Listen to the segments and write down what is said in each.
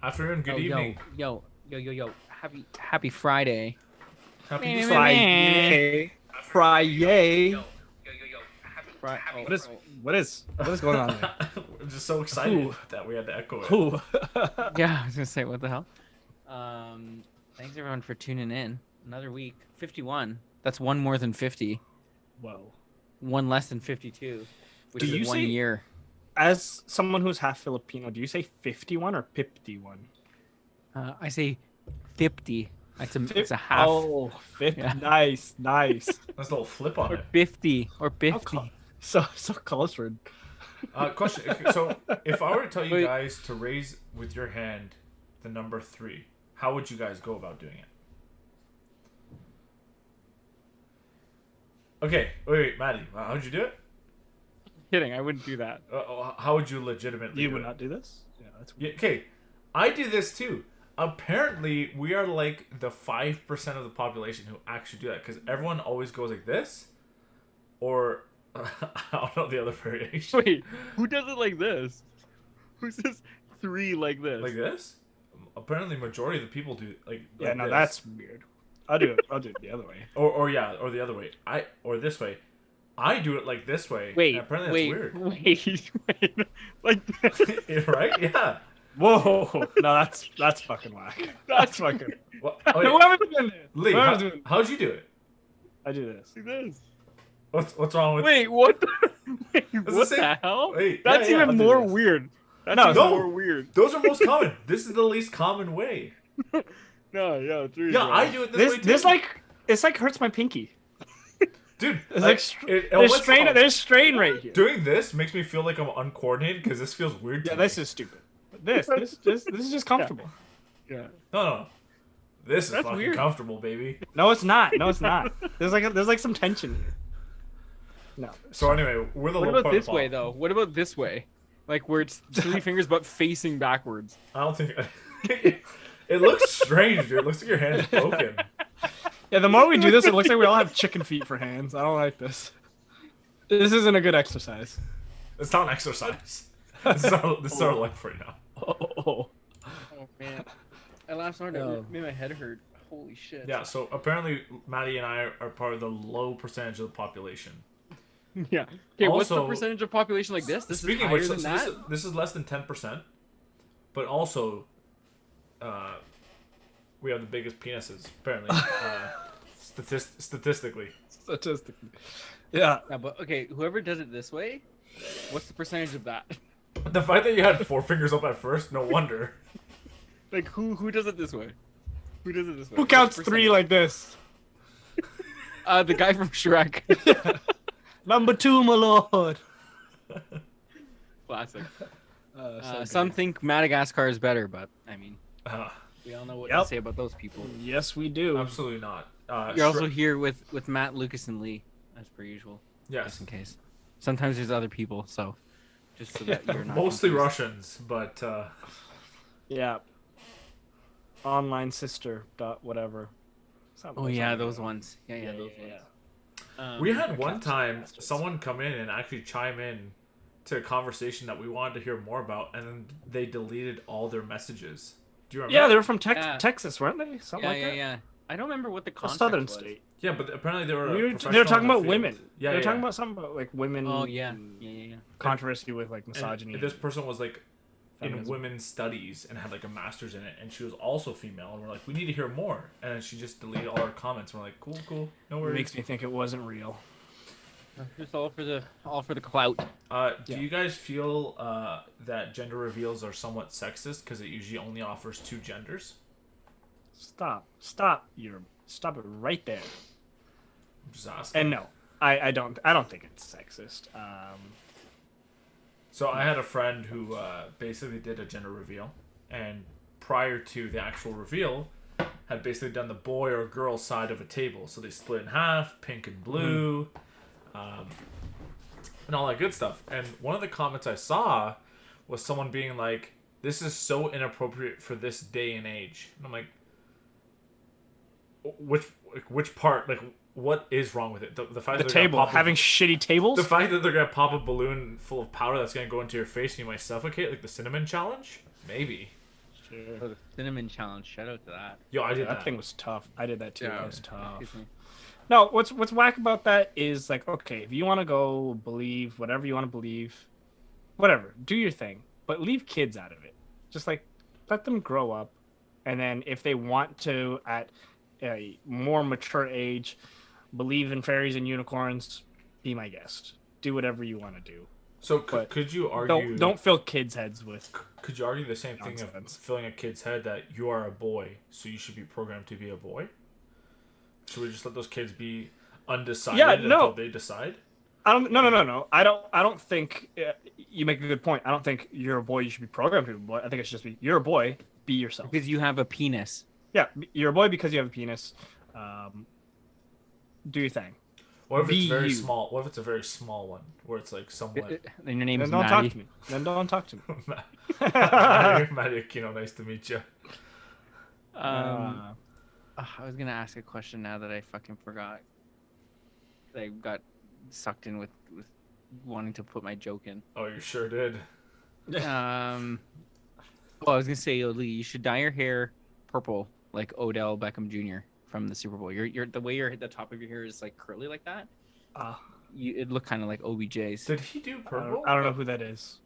Afternoon, good evening. Yo. Happy Friday. Happy Friday. Friday. Friday. What is going on there? I'm just so excited that we had to echo it. Who? Yeah, I was gonna say, what the hell? Thanks everyone for tuning in. Another week. 51. That's one more than 50. Whoa. One less than 52. Which Do is you 1 say- year. As someone who's half Filipino, do you say 51 or 51? I say 50. It's a half. Oh, 50. Yeah. Nice. That's a little flip on Or it. 50. Or 50. So cultured. Question. So, if I were to tell you Wait. guys to raise with your hand the number 3, how would you guys go about doing it? Okay, wait, Matty, how would you do it? Kidding, I wouldn't do that. How would you legitimately You do would it? not do this? Yeah, that's Yeah, okay, I do this too. Apparently, we are like the 5% of the population who actually do that, because everyone always goes like this, or I don't know the other variation. Wait, who does it like this? Who says 3 like this? Like this? Apparently, majority of the people do like. Yeah, like no, this. that's weird. I'll do it the other way. Or the other way. Or this way. I do it like this way. Wait, and apparently wait, that's wait. Like this. weird. Right? Yeah. Whoa. No, that's fucking whack. That's fucking. Well, Whoever's doing this. Lee, Whoever's doing this. how'd you do it? I do this. Like this. What's wrong with? Wait, what? Wait, the what same- the hell? Wait, That's yeah, I'll even do more this. weird. That's No, even no. more weird. Those are most common. This is the least common way. No, yeah, true. Yeah, I do it this way too. It's like hurts my pinky. Dude, It's like, like there's strain right here. doing this makes me feel like I'm uncoordinated because this feels weird. Yeah, to this me. is stupid. This is just comfortable. Yeah. No. This is That's fucking weird. comfortable, baby. No, it's not. No, it's not. There's like some tension here. No. So anyway, we're the What low about part of this the way ball. though? What about this way? Like where it's 3 fingers but facing backwards. I don't think it looks strange, dude. It looks like your hand's broken. Yeah, the more we do this, it looks like we all have chicken feet for hands. I don't like this. This isn't a good exercise. It's not an exercise. This is our life right now. Oh. Oh man. I laughed so hard Oh. made my head hurt. Holy shit. Yeah, so apparently Maddie and I are part of the low percentage of the population. Yeah. Okay, what's the Also- percentage of population like this? This Speaking is of higher which, than so that? this is less than 10%, but also we have the biggest penises, apparently, statistically. Statistically. Yeah. Yeah, but okay, whoever does it this way, what's the percentage of that? The fact that you had 4 fingers up at first, no wonder. Like who does it this way? Who does it this way? Who What's counts the 3 percentage? like this? The guy from Shrek. Number 2, my lord. Classic. So Some good. think Madagascar is better, but I mean, Uh, we all know what Yep. to say about those people. Yes, we do. absolutely not. You're also here with Matt, Lucas, and Lee, as per usual. yes, Just in case. Sometimes there's other people, so just so that you're not mostly confused. Russians, but Yeah. Online sister dot whatever. Oh yeah, those ones. Yeah, those yeah. ones. we had one cats, time bastards. someone come in and actually chime in to a conversation that we wanted to hear more about, and then they deleted all their messages. Do you remember? Yeah, they were from Yeah. Texas, weren't they? Something Yeah, like yeah, that. yeah. I don't remember what the A context southern was. state. Yeah, but apparently they were. They were professional talking in the about field. women. Yeah, they were yeah. talking about something about like women. Oh yeah, and yeah. Controversy with like And misogyny. this person was like in Feminism. women's studies and had like a master's in it, and she was also female, and we're like, we need to hear more, and then she just deleted all our comments. And we're like, cool, no It worries. makes me think it wasn't real. Just all for the clout. Do you guys feel that gender reveals are somewhat sexist because it usually only offers 2 genders? Stop it right there. I'm just asking. And no, I don't think it's sexist. So I had a friend who basically did a gender reveal, and prior to the actual reveal, had basically done the boy or girl side of a table. So they split in half, pink and blue, and all that good stuff. And one of the comments I saw was someone being like, "This is so inappropriate for this day and age." And I'm like, which part? Like, what is wrong with it? The fact The that they're gonna table pop having shitty tables. the fact that they're gonna pop a balloon full of powder that's gonna go into your face and you might suffocate, like the cinnamon challenge? Maybe. sure. Oh, the cinnamon challenge. Shout out to that. Yo, I did That that. thing was tough. I did that too. Yeah. That was tough. Excuse me. No, what's whack about that is like, okay, if you want to go believe whatever you want to believe, whatever, do your thing, but leave kids out of it. Just like let them grow up, and then if they want to at a more mature age believe in fairies and unicorns, be my guest. Do whatever you want to do. So But could you argue? Don't fill kids' heads with. Could you argue the same thing of Nonsense. filling a kid's head that you are a boy, so you should be programmed to be a boy? Should we just let those kids be undecided until they decide? No. I don't think you make a good point. I don't think you're a boy. You should be programmed to be a boy. I think it should just be you're a boy. Be yourself. Because you have a penis. Yeah, you're a boy because you have a penis. Do your thing. What if it's Be very you. small? What if it's a very small one where it's like somewhat? Then your name Then is don't Matty. talk to me. Then don't talk to me. Matty Aquino, nice to meet you. I was gonna ask a question now that I fucking forgot. I got sucked in with wanting to put my joke in. Oh, you sure did. I was gonna say, Lee, you should dye your hair purple like Odell Beckham Jr. from the Super Bowl. You're the way the top of your hair is like curly like that. It looked kind of like OBJ's. Did he do purple? I don't know who that is.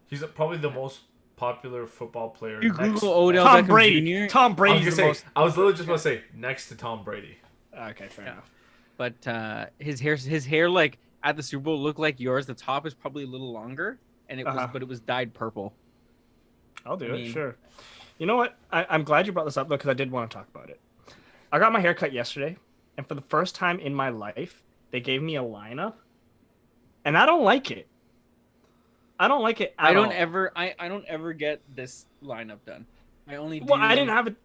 He's probably the most popular football player. You next... Google Odell Tom Beckham Brady. Jr. Tom I was, Brady's gonna the say, most. I was literally just about to say next to Tom Brady. Okay, fair enough. But his hair like at the Super Bowl looked like yours. The top is probably a little longer, and it was dyed purple. I'll do it. Sure. You know what? I'm glad you brought this up though, because I did want to talk about it. I got my hair cut yesterday, and for the first time in my life, they gave me a lineup, and I don't like it. I don't like it. I don't ever get this lineup done. I only do. Well, I didn't have it.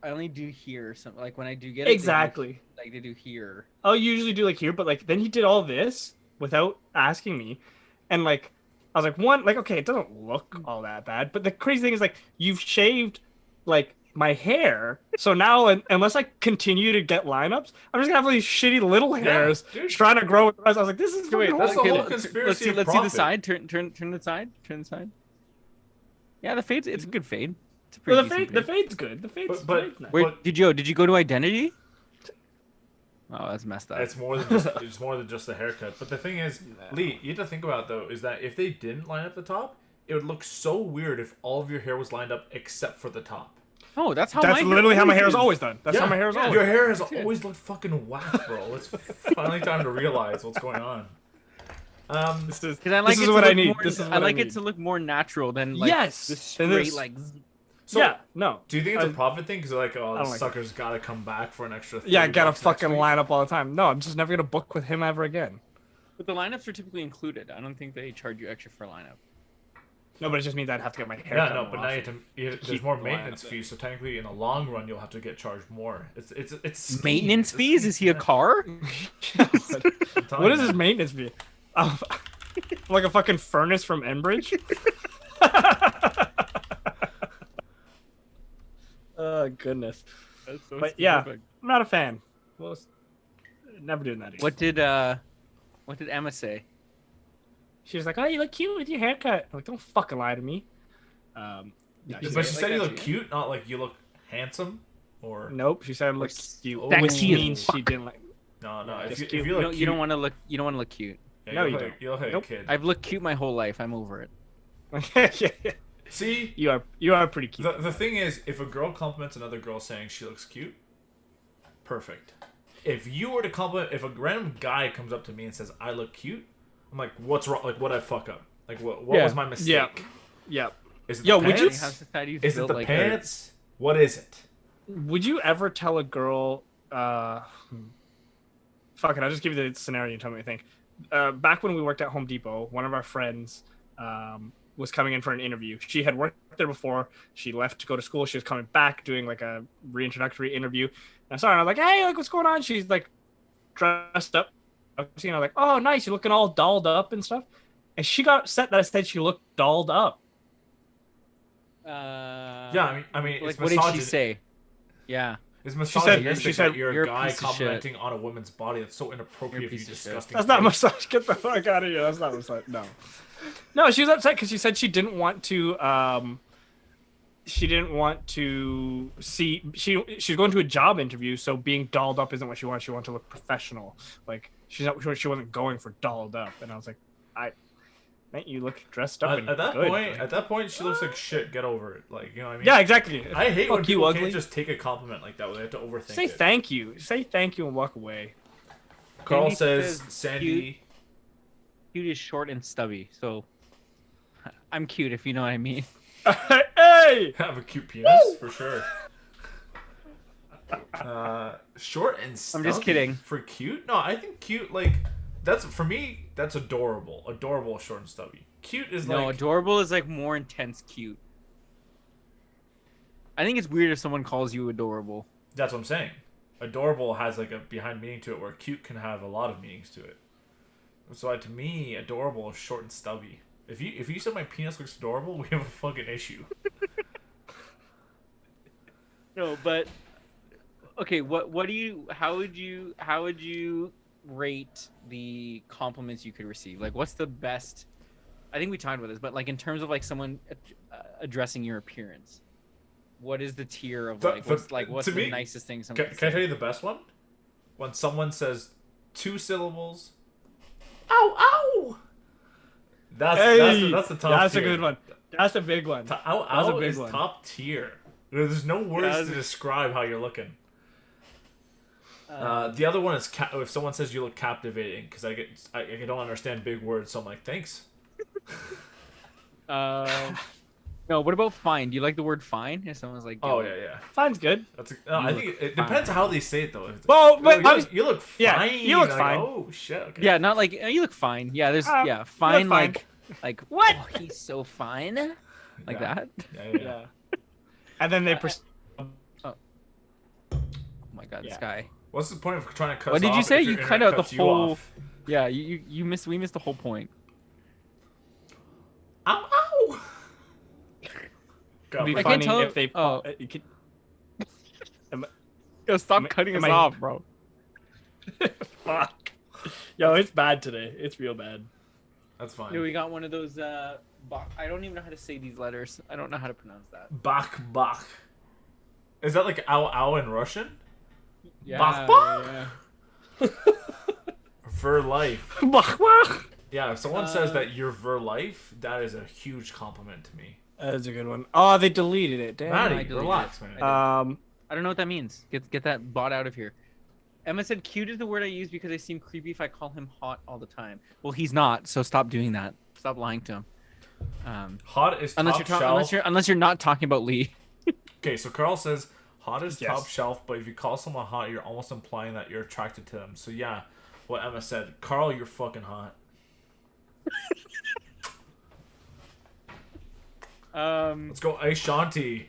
I only do here. Something like when I do get it. Exactly. They do here. I'll usually do like here, but like then he did all this without asking me, and like I was like, one, like okay, it doesn't look all that bad, but the crazy thing is like you've shaved like my hair, so now unless I continue to get lineups, I'm just gonna have these shitty little hairs trying to grow with the rest. I was like, this is Wait, That's the horrible. whole conspiracy. Let's of see the profit. side. Turn the side. Turn the side. Yeah, the fade's it's a good fade. It's a Well, pretty the decent fade's good. The fade's But- nice. Wait, did you go to Identity? Oh, that's messed up. It's more than just the haircut. But the thing is, Lee, you have to think about though is that if they didn't line up the top, it would look so weird if all of your hair was lined up except for the top. Oh, that's how That's my literally how my hair is is. always done. That's how my hair is always. Your hair has always looked fucking whack, bro. It's finally time to realize what's going on. This is Because I like this it is to what I look need. more- This is I what like need. it to look more natural than like Yes, the and straight this- like. So, yeah, no. do you think it's a I- profit thing? Because they're like, oh, I the don't like sucker's got to come back for an extra. Yeah, I $30 gotta next fucking week. line up all the time. No, I'm just never gonna book with him ever again. But the lineups are typically included. I don't think they charge you extra for a lineup. No, but it just means I'd have to get my hair. Yeah, cut no, more but now you have often. there's keep more the maintenance lineup fees. So technically, in the long run, you'll have to get charged more. It's Maintenance it's fees? Is he a car? I'm What telling you, is his man. maintenance fee? Oh, like a fucking furnace from Enbridge? Oh goodness. But yeah, I'm not a fan. Well, never doing that again. What did Emma say? She was like, "Oh, you look cute with your haircut." I'm like, don't fucking lie to me. No, You But she like said you that look too. cute, not like you look handsome. Or nope. She said I look s- cute, that which cute. means she didn't like. no. Yeah, If just you, cute. if You you look don't, cute, you don't want to look. You don't want to look cute. yeah, No, you you look like, don't. you look like Nope. a kid. I've looked cute my whole life. I'm over it. Yeah. See, You are pretty cute. the thing is, if a girl compliments another girl saying she looks cute, perfect. If you were to compliment, if a random guy comes up to me and says I look cute, I'm like, what's wrong? Like, what I fuck up? Like, what Yeah. was my mistake? Yep. Is it Yo, the would you- pants? How society's Is it built the like pants? What is it? Would you ever tell a girl? Fuck it. I'll just give you the scenario and tell me what you think. Back when we worked at Home Depot, one of our friends was coming in for an interview. She had worked there before. She left to go to school. She was coming back doing like a reintroductory interview. And I saw her and I was like, "Hey, like, what's going on?" She's like dressed up. I was like, "Oh, nice. You're looking all dolled up and stuff." And she got upset that I said she looked dolled up. Yeah, I mean, like it's what did she misogyny. say? Yeah. It's She said- misogynistic she said, that you're "You're a a guy piece of shit." complimenting on a woman's body. That's so inappropriate You're a of you piece of shit. disgusting. That's not pig. massage. Get the fuck out of here. That's not massage. No. No, she was upset because she said she didn't want to she didn't want to see she's going to a job interview, so being dolled up isn't what she wants. She wants to look professional. Like she wasn't going for dolled up, and I was like, man, you look dressed up. At that point, she looks like shit. Get over it. Like, you know what I mean? Yeah, exactly. I hate when Fuck people you, can't ugly. just take a compliment like that. Where they have to overthink Say it. thank you. Say thank you and walk away. Carl Andy says, says Sandy. Cute is short and stubby, so I'm cute if you know what I mean. Hey! Have a cute penis for sure. Short and stubby. I'm just kidding. For cute? No, I think cute, like, that's for me. That's adorable. Adorable, short and stubby. Cute is No, like adorable is like more intense cute. I think it's weird if someone calls you adorable. that's what I'm saying. Adorable has like a behind meaning to it, where cute can have a lot of meanings to it. So to me, adorable is short and stubby. If you said my penis looks adorable, we have a fucking issue. No, but okay, how would you rate the compliments you could receive? Like, what's the best? I think we talked about this, but like in terms of like someone addressing your appearance, what is the tier of like what's the nicest thing someone Can I tell you the best one? When someone says 2 syllables, ow ow. That's the top. That's tier. a good one. That's a big one. Ow That's a ow big is one. top tier. There's no words to describe how you're looking. The other one is if someone says you look captivating, because I don't understand big words, so I'm like, thanks. No, what about fine? Do you like the word fine? If someone's like, Oh yeah. Fine's good. I think it depends how they say it though. If it's Well, like, but you look fine. yeah, you look like, fine. Oh shit. Okay. yeah, not like you look fine. Yeah, there's you yeah, look fine fine. like What? Oh, he's so fine, like Yeah. that. Yeah. Yeah. And then they Oh my god, this Yeah. guy. What's the point of trying to cut? What us did you off say? if your You cut internet out the cuts you whole- off? Yeah, we missed the whole point. Ow ow. God, It'd be I can't funny tell- if they. oh. You could, Yo, stop Am- cutting am us I- off, bro. fuck. Yo, it's bad today. It's real bad. That's fine. Dude, we got one of those. I don't even know how to say these letters. I don't know how to pronounce that. Bach. Is that like ow ow in Russian? Yeah, Bach, bach. yeah. For life. Bach, bach. Yeah, if someone says that you're ver life, that is a huge compliment to me. That's a good one. Oh, they deleted it. Damn. Matty, deleted relax, it. man. I don't know what that means. Get that bot out of here. Emma said, "Cute is the word I use because I seem creepy if I call him hot all the time." Well, he's not, so stop doing that. Stop lying to him. Hot is Unless top you're shelf. unless you're not talking about Lee. Okay, so Carl says hot is Yes. top shelf, but if you call someone hot, you're almost implying that you're attracted to them. So yeah, what Emma said, Carl, you're fucking hot. Let's go Ice Shanti.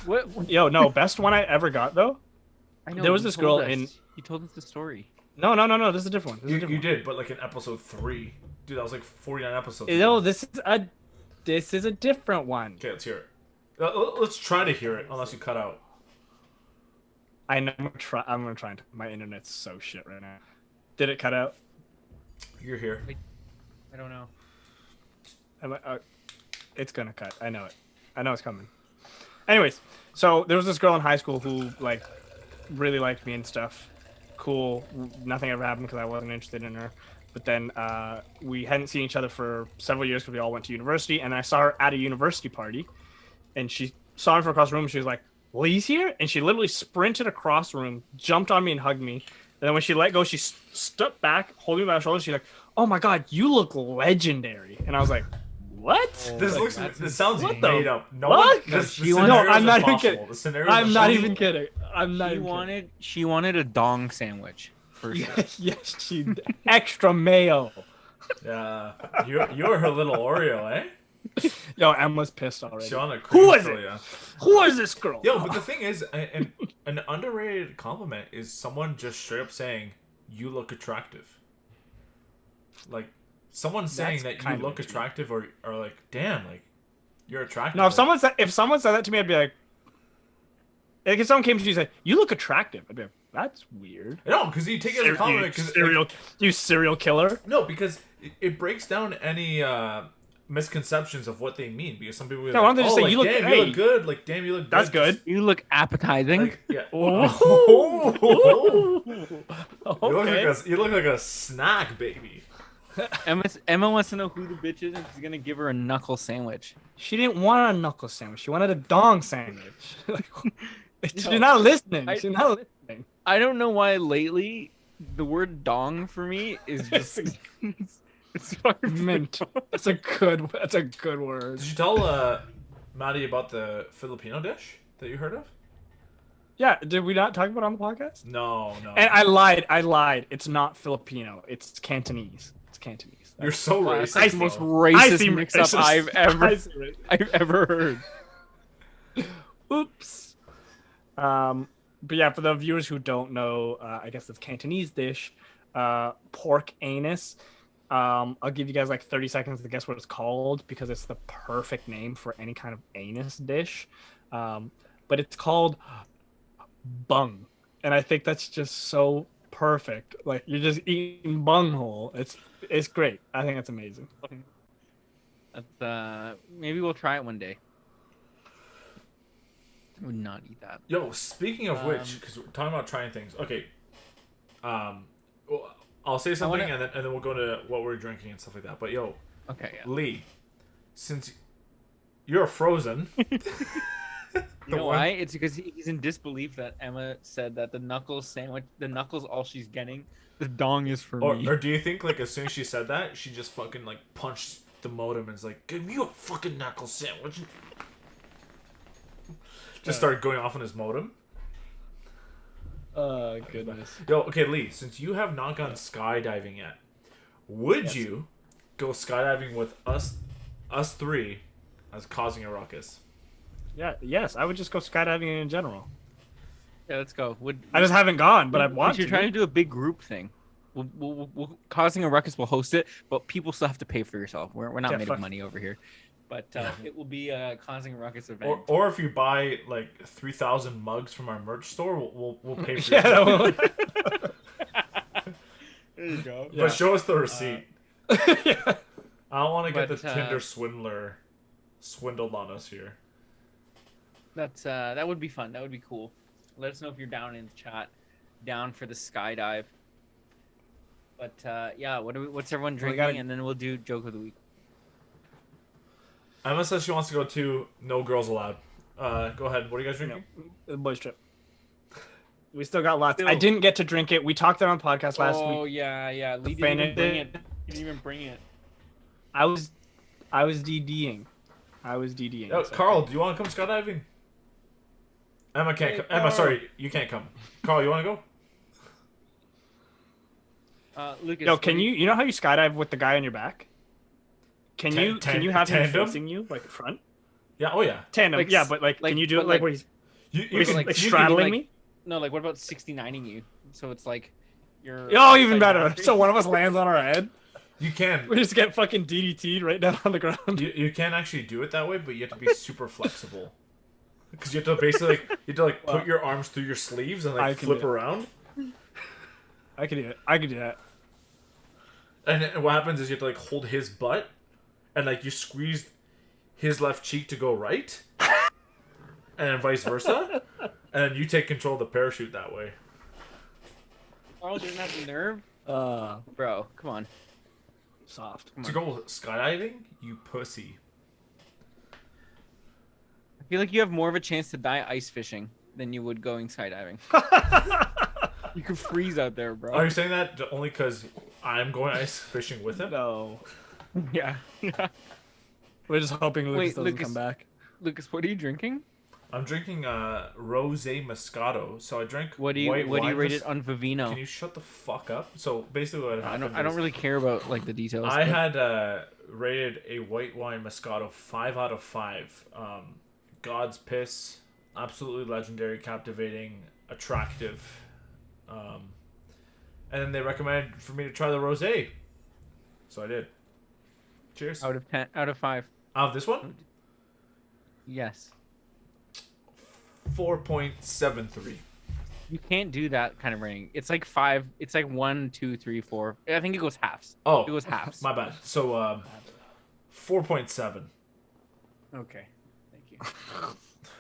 What? Yo, no, best one I ever got though. I know, There was you this told girl us. in- He told us the story. No. This is a different one. This is a You different did, but like in episode 3. Dude, that was like 49 episodes. one. No, this is a different one. Okay, let's hear it. Let's try to hear it, unless you cut out. I know. I'm gonna try. My internet's so shit right now. Did it cut out? You're here. I don't know. It's gonna cut. I know it. I know it's coming. Anyways, so there was this girl in high school who like really liked me and stuff. Cool. Nothing ever happened because I wasn't interested in her. But then we hadn't seen each other for several years because we all went to university. And I saw her at a university party, and she saw me from across the room. And she was like, "Lee's here!" And she literally sprinted across the room, jumped on me, and hugged me. And then when she let go, she stepped back, holding me by the shoulder. She's like, "Oh my god, you look legendary!" And I was like, "What?" This sounds what the- made up. No what? one. This, She the wanted- No, scenarios I'm not even impossible. kidding. The scenarios I'm not impossible. even kidding. I'm not She even wanted a dong sandwich for sure. kidding. Yes, she extra mayo. Yeah, you're her little Oreo, eh? Yo, Emma's pissed already. She on a Who is cream it? yeah. Who is this girl? Yo, but the thing is, an underrated compliment is someone just straight up saying you look attractive. Like someone saying That's that kind you of look intimate. attractive, or like, damn, like you're attractive. No, if Like, someone said that to me, I'd be like, if someone came to you and said, "You look attractive," I'd be like, "That's weird." no, because you take it as a compliment. Because You serial killer. no, because it breaks down misconceptions of what they mean, because some people will be No, why like, don't they just oh, say, like, "You look- damn, hey, you look good," like, damn, you look good. That's good. You look appetizing. Like, yeah. Oh. You look like a snack, baby. Emma wants to know who the bitch is, and she's gonna give her a knuckle sandwich. She didn't want a knuckle sandwich. She wanted a dong sandwich. No. You're not listening. I- She's not listening. I don't know why lately the word dong for me is just it's fucking Mint. That's a good word. Did you tell Matty about the Filipino dish that you heard of? Yeah, did we not talk about it on the podcast? No. And I lied. It's not Filipino. It's Cantonese. It's Cantonese. You're so racist. That's the bro. most racist mix-up racist. I've I ever heard. Oops. But yeah, for the viewers who don't know, I guess it's Cantonese dish, pork anus. I'll give you guys like 30 seconds to guess what it's called, because it's the perfect name for any kind of anus dish. But it's called bung, and I think that's just so perfect. Like, you're just eating bunghole. It's great. I think it's amazing. Maybe we'll try it one day. I would not eat that. Yo, speaking of which, because we're talking about trying things. Okay. Well, I'll say something, and then we'll go to what we're drinking and stuff like that. But yo, Okay. Yeah. Lee, since you're frozen. You know why? It's because he's in disbelief that Emma said that the knuckles all she's getting. The dong is for me. Or do you think, like, as soon as she said that, she just fucking, like, punched the modem and is like, give me a fucking knuckle sandwich? Just started going off on his modem? Oh, goodness. Yo, okay, Lee, since you have not gone skydiving yet, would you go skydiving with us three as causing a ruckus? Yes, I would just go skydiving in general. Yeah, let's go. I just haven't gone, but I want to. You're trying to do a big group thing. We'll causing a ruckus. We'll host it, but people still have to pay for yourself. We're not made of money over here, but it will be a causing a ruckus event. Or if you buy like 3,000 mugs from our merch store, we'll pay for yourself. There you go. But show us the receipt. Yeah. I don't want to get But, the Tinder swindler swindled on us here. That would be fun. That would be cool. Let us know if you're down in the chat, down for the skydive. But yeah, what's everyone drinking? And then we'll do joke of the week. Emma says she wants to go to No Girls Allowed. Go ahead. What are you guys drinking? No, the boys trip. We still got lots. I didn't get to drink it. We talked about it on podcast last week. Oh yeah. Lee didn't even bring it. Didn't even bring it. I was DDing. Yo, Carl, do you want to come skydiving? Emma can't. Emma, sorry, you can't come. Carl, you want to go? Lucas. Yo, can you know how you skydive with the guy on your back? Can you have him facing you like front? Yeah. Oh yeah. Tandem. Like, yeah, but like, can you do it like where he's like straddling me? No, like what about 69ing you? So it's like you're. Oh, even better. So one of us lands on our head. You can. We just get fucking DDT'd right down on the ground. You can actually do it that way, but you have to be super flexible. Because you have to basically put your arms through your sleeves and like flip around. I can do that. And what happens is you have to like hold his butt, and like you squeeze his left cheek to go right, and then vice versa, and then you take control of the parachute that way. Carl doesn't have the nerve. Bro, come on. Soft. To go skydiving, you pussy. I feel like you have more of a chance to die ice fishing than you would going skydiving. You could freeze out there, bro. Are you saying that only because I'm going ice fishing with him? No. Yeah. We're just hoping Lucas doesn't come back. Lucas, what are you drinking? I'm drinking Rosé Moscato. So I drank What do you rate it on Vivino? Can you shut the fuck up? So basically what happened I don't really care about like the details. I had rated a white wine Moscato 5 out of 5. God's piss, absolutely legendary, captivating, attractive. And then they recommended for me to try the rosé, so I did. Cheers. Out of 5. Out of this one? Yes. 4.73. You can't do that kind of rating. It's like 5. It's like 1, 2, 3, 4. I think it goes halves. Oh, it goes halves. My bad. So 4.7. Okay, thank you.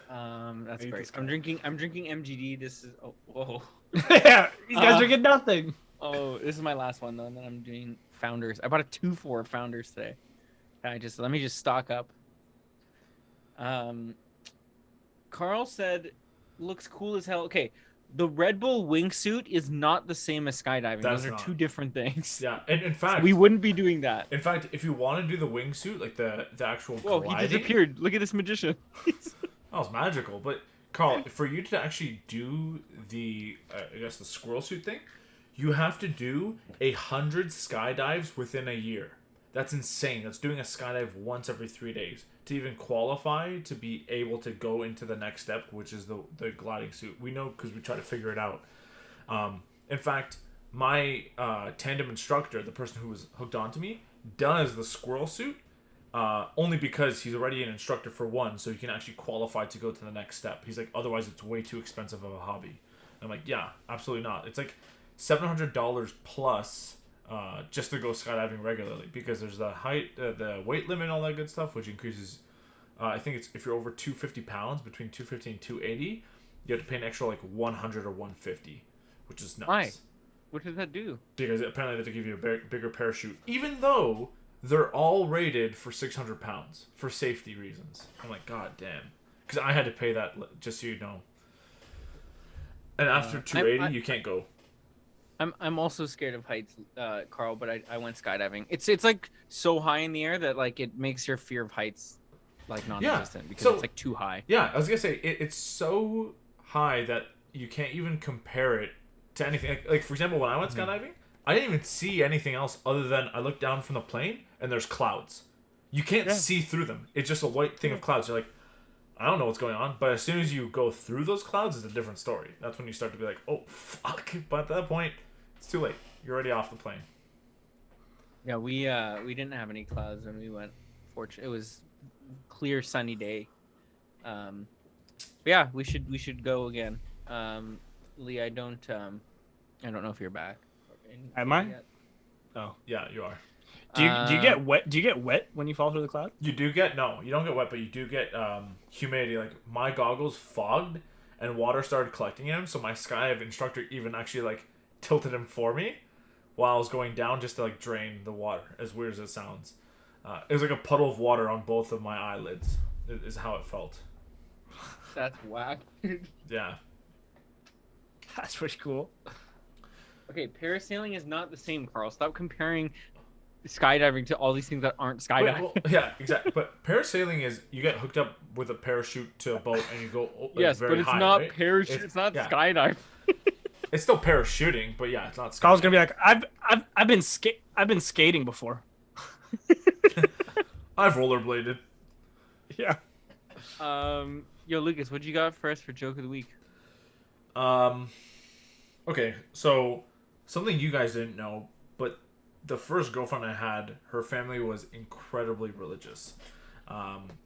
That's hate great. this guy. I'm drinking MGD. This is whoa. Yeah, these guys are getting nothing. Oh, this is my last one though, and then I'm doing Founders. I bought a 2-4 Founders today. Let me just stock up. Carl said, "Looks cool as hell." Okay, the Red Bull wingsuit is not the same as skydiving. That's Those are not. two different things. Yeah, and in fact, We wouldn't be doing that. in fact, if you want to do the wingsuit, like the actual Whoa, gliding, he disappeared. Look at this magician. that was magical. But Carl, for you to actually do the, I guess the squirrel suit thing, you have to do 100 skydives within a year. That's insane. That's doing a skydive once every 3 days to even qualify to be able to go into the next step, which is the gliding suit. We know because we try to figure it out. In fact, my tandem instructor, the person who was hooked onto me, does the squirrel suit only because he's already an instructor for one, so he can actually qualify to go to the next step. He's like, otherwise it's way too expensive of a hobby. I'm like, yeah, absolutely not. It's like $700 plus just to go skydiving regularly, because there's the height, the weight limit, and all that good stuff, which increases. I think it's if you're over 250 pounds, between 250 and 280, you have to pay an extra like 100 or 150, which is nuts. Why? What does that do? Because apparently they have to give you a bigger parachute, even though they're all rated for 600 pounds for safety reasons. I'm like, god damn, because I had to pay that, just so you know. And after 280, you can't go. I'm also scared of heights, Carl, but I went skydiving. It's like so high in the air that like it makes your fear of heights like non-existent because it's like too high. Yeah, I was gonna say it's so high that you can't even compare it to anything. Like for example, when I went skydiving, I didn't even see anything else other than I looked down from the plane and there's clouds. You can't see through them. It's just a white thing of clouds. You're like, I don't know what's going on. But as soon as you go through those clouds, it's a different story. That's when you start to be like, oh fuck. But at that point, it's too late. You're already off the plane. Yeah, we didn't have any clouds when we went. It was clear sunny day. But yeah, we should go again. Lee, I don't know if you're back. Am I? Yet. Oh, Yeah, you are. do you get wet? Do you get wet when you fall through the cloud? You do get you don't get wet, but you do get humidity. Like my goggles fogged and water started collecting in them, so my skydive instructor even actually like tilted him for me while I was going down just to like drain the water. As weird as it sounds, it was like a puddle of water on both of my eyelids. Is how it felt. That's whack. Yeah. That's pretty cool. Okay, parasailing is not the same, Carl. Stop comparing skydiving to all these things that aren't skydiving. Well, yeah, exactly. But parasailing is you get hooked up with a parachute to a boat and you go Yes, very but it's high, not right? parachute. It's not skydiving. It's still parachuting, but yeah, it's not. Carl's gonna be like, I've been skating before. I've rollerbladed. Yeah. Yo, Lucas, what you got for us for joke of the week? Okay, so something you guys didn't know, but the first girlfriend I had, her family was incredibly religious.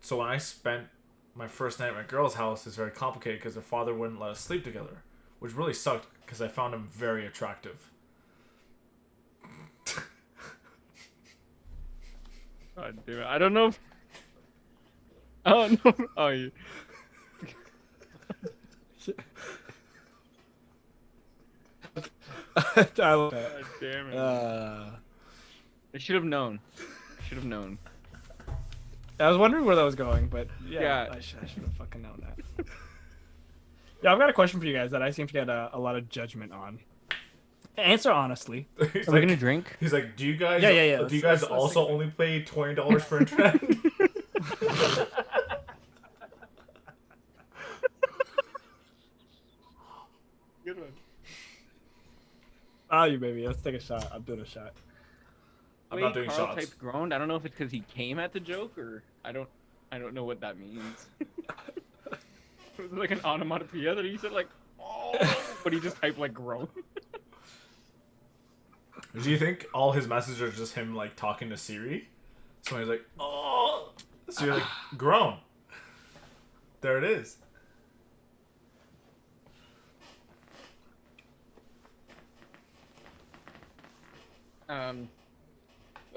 So when I spent my first night at my girl's house, it's very complicated because her father wouldn't let us sleep together, which really sucked because I found him very attractive. God damn it. I don't know if... Oh, no. Oh, you... I love God damn it. that. I should have known. I was wondering where that was going, but Yeah. I should have fucking known that. Yeah, I've got a question for you guys that I seem to get a lot of judgment on. Answer honestly. He's Are we like, gonna drink? he's like, do you guys? Yeah. Do you guys Let's also only pay $20 for internet? Good one. Oh, you baby. Let's take a shot. I'm doing a shot. I'm not doing Carl shots. typed groaned. I don't know if it's because he came at the joke or I don't know what that means. It was like an onomatopoeia that he said like, oh, but he just typed like groan. Do you think all his messages are just him like talking to Siri? So he's like, oh, so you're like, grown. There it is.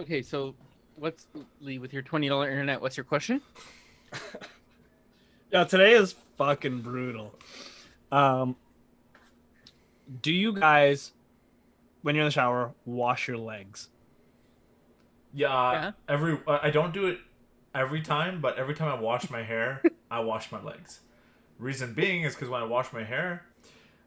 Okay, so What's Lee with your $20 internet? What's your question? Yeah, today is fucking brutal. Do you guys, when you're in the shower, wash your legs? Yeah. I don't do it every time, but every time I wash my hair, I wash my legs. Reason being is because when I wash my hair,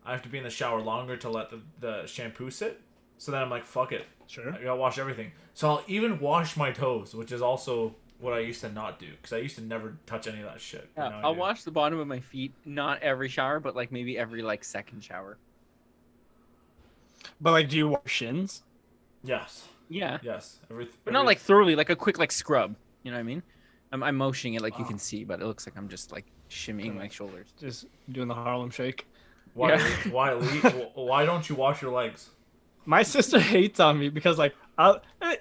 I have to be in the shower longer to let the shampoo sit. So then I'm like, fuck it. Sure. I gotta wash everything. So I'll even wash my toes, which is also what I used to not do, because I used to never touch any of that shit. Yeah, I'll wash the bottom of my feet, not every shower, but like maybe every like second shower. But like, do you wash shins? Yes. Yeah. Yes. But not like thoroughly, like a quick like scrub. You know what I mean? I'm motioning it like you can see, but it looks like I'm just like shimmying my shoulders. Just doing the Harlem Shake. Why? Yeah. Why, Lee? Why don't you wash your legs? My sister hates on me because like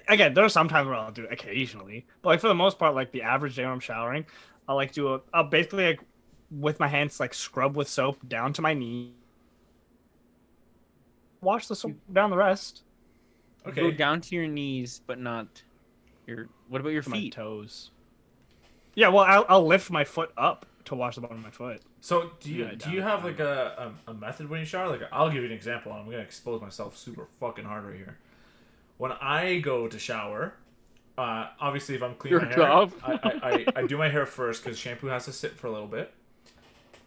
again, there are some times where I'll do it occasionally, but like for the most part, like the average day when I'm showering, I'll basically like with my hands like scrub with soap down to my knee, wash the soap down the rest. Okay. Go down to your knees, but not your. What about your To my feet? toes. Yeah, well, I'll lift my foot up to wash the bottom of my foot. So do you Yeah, have like a method when you shower? Like I'll give you an example. I'm gonna expose myself super fucking hard right here. When I go to shower, obviously if I'm cleaning my hair, I do my hair first because shampoo has to sit for a little bit.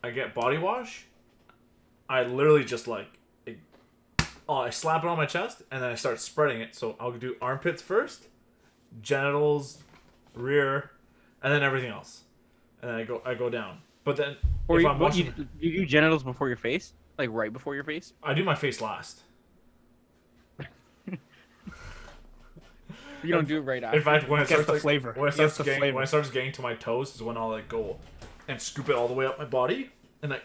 I get body wash. I literally just I slap it on my chest and then I start spreading it. So I'll do armpits first, genitals, rear, and then everything else, and then I go down. But then Or if I'm washing, you do genitals before your face, like right before your face. I do my face last. You don't do it right after. In fact, when it Gets starts the like, flavor. when it Gets starts the getting flavor. when it starts getting to my toes is when I'll like go and scoop it all the way up my body and and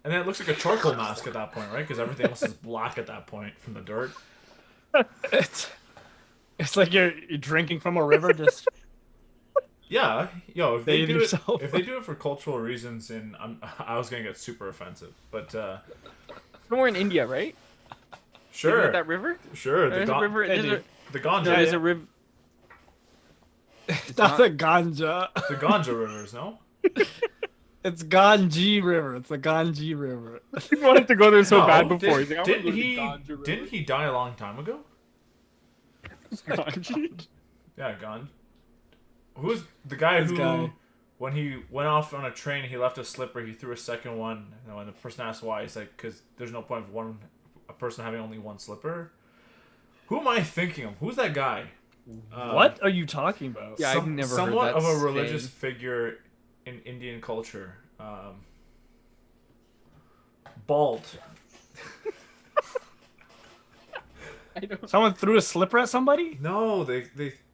then it looks like a charcoal mask at that point, right? Because everything else is black at that point from the dirt. It's like you're drinking from a river. Just Yeah, if they Save do yourself. if they do it for cultural reasons, and I was gonna get super offensive, but Somewhere in India, right? sure, Isn't it that river? sure, There's a river. they There's do. a, the Ganja, no, there's a river. it's not the Ganja. the Ganja rivers, no? It's Ganji River. It's the Ganji River. He wanted to go there so No, bad before. He's like, Didn't he die a long time ago? Yeah, gone. Who's the guy This who, guy. when he went off on a train, he left a slipper, he threw a second one, and when the person asked why, he's like, because there's no point of a person having only one slipper. Who am I thinking of? Who's that guy? What are you talking about? Yeah, I've never heard somewhat that of a religious saying. figure in Indian culture. Bald. I don't. Someone threw a slipper at somebody? No,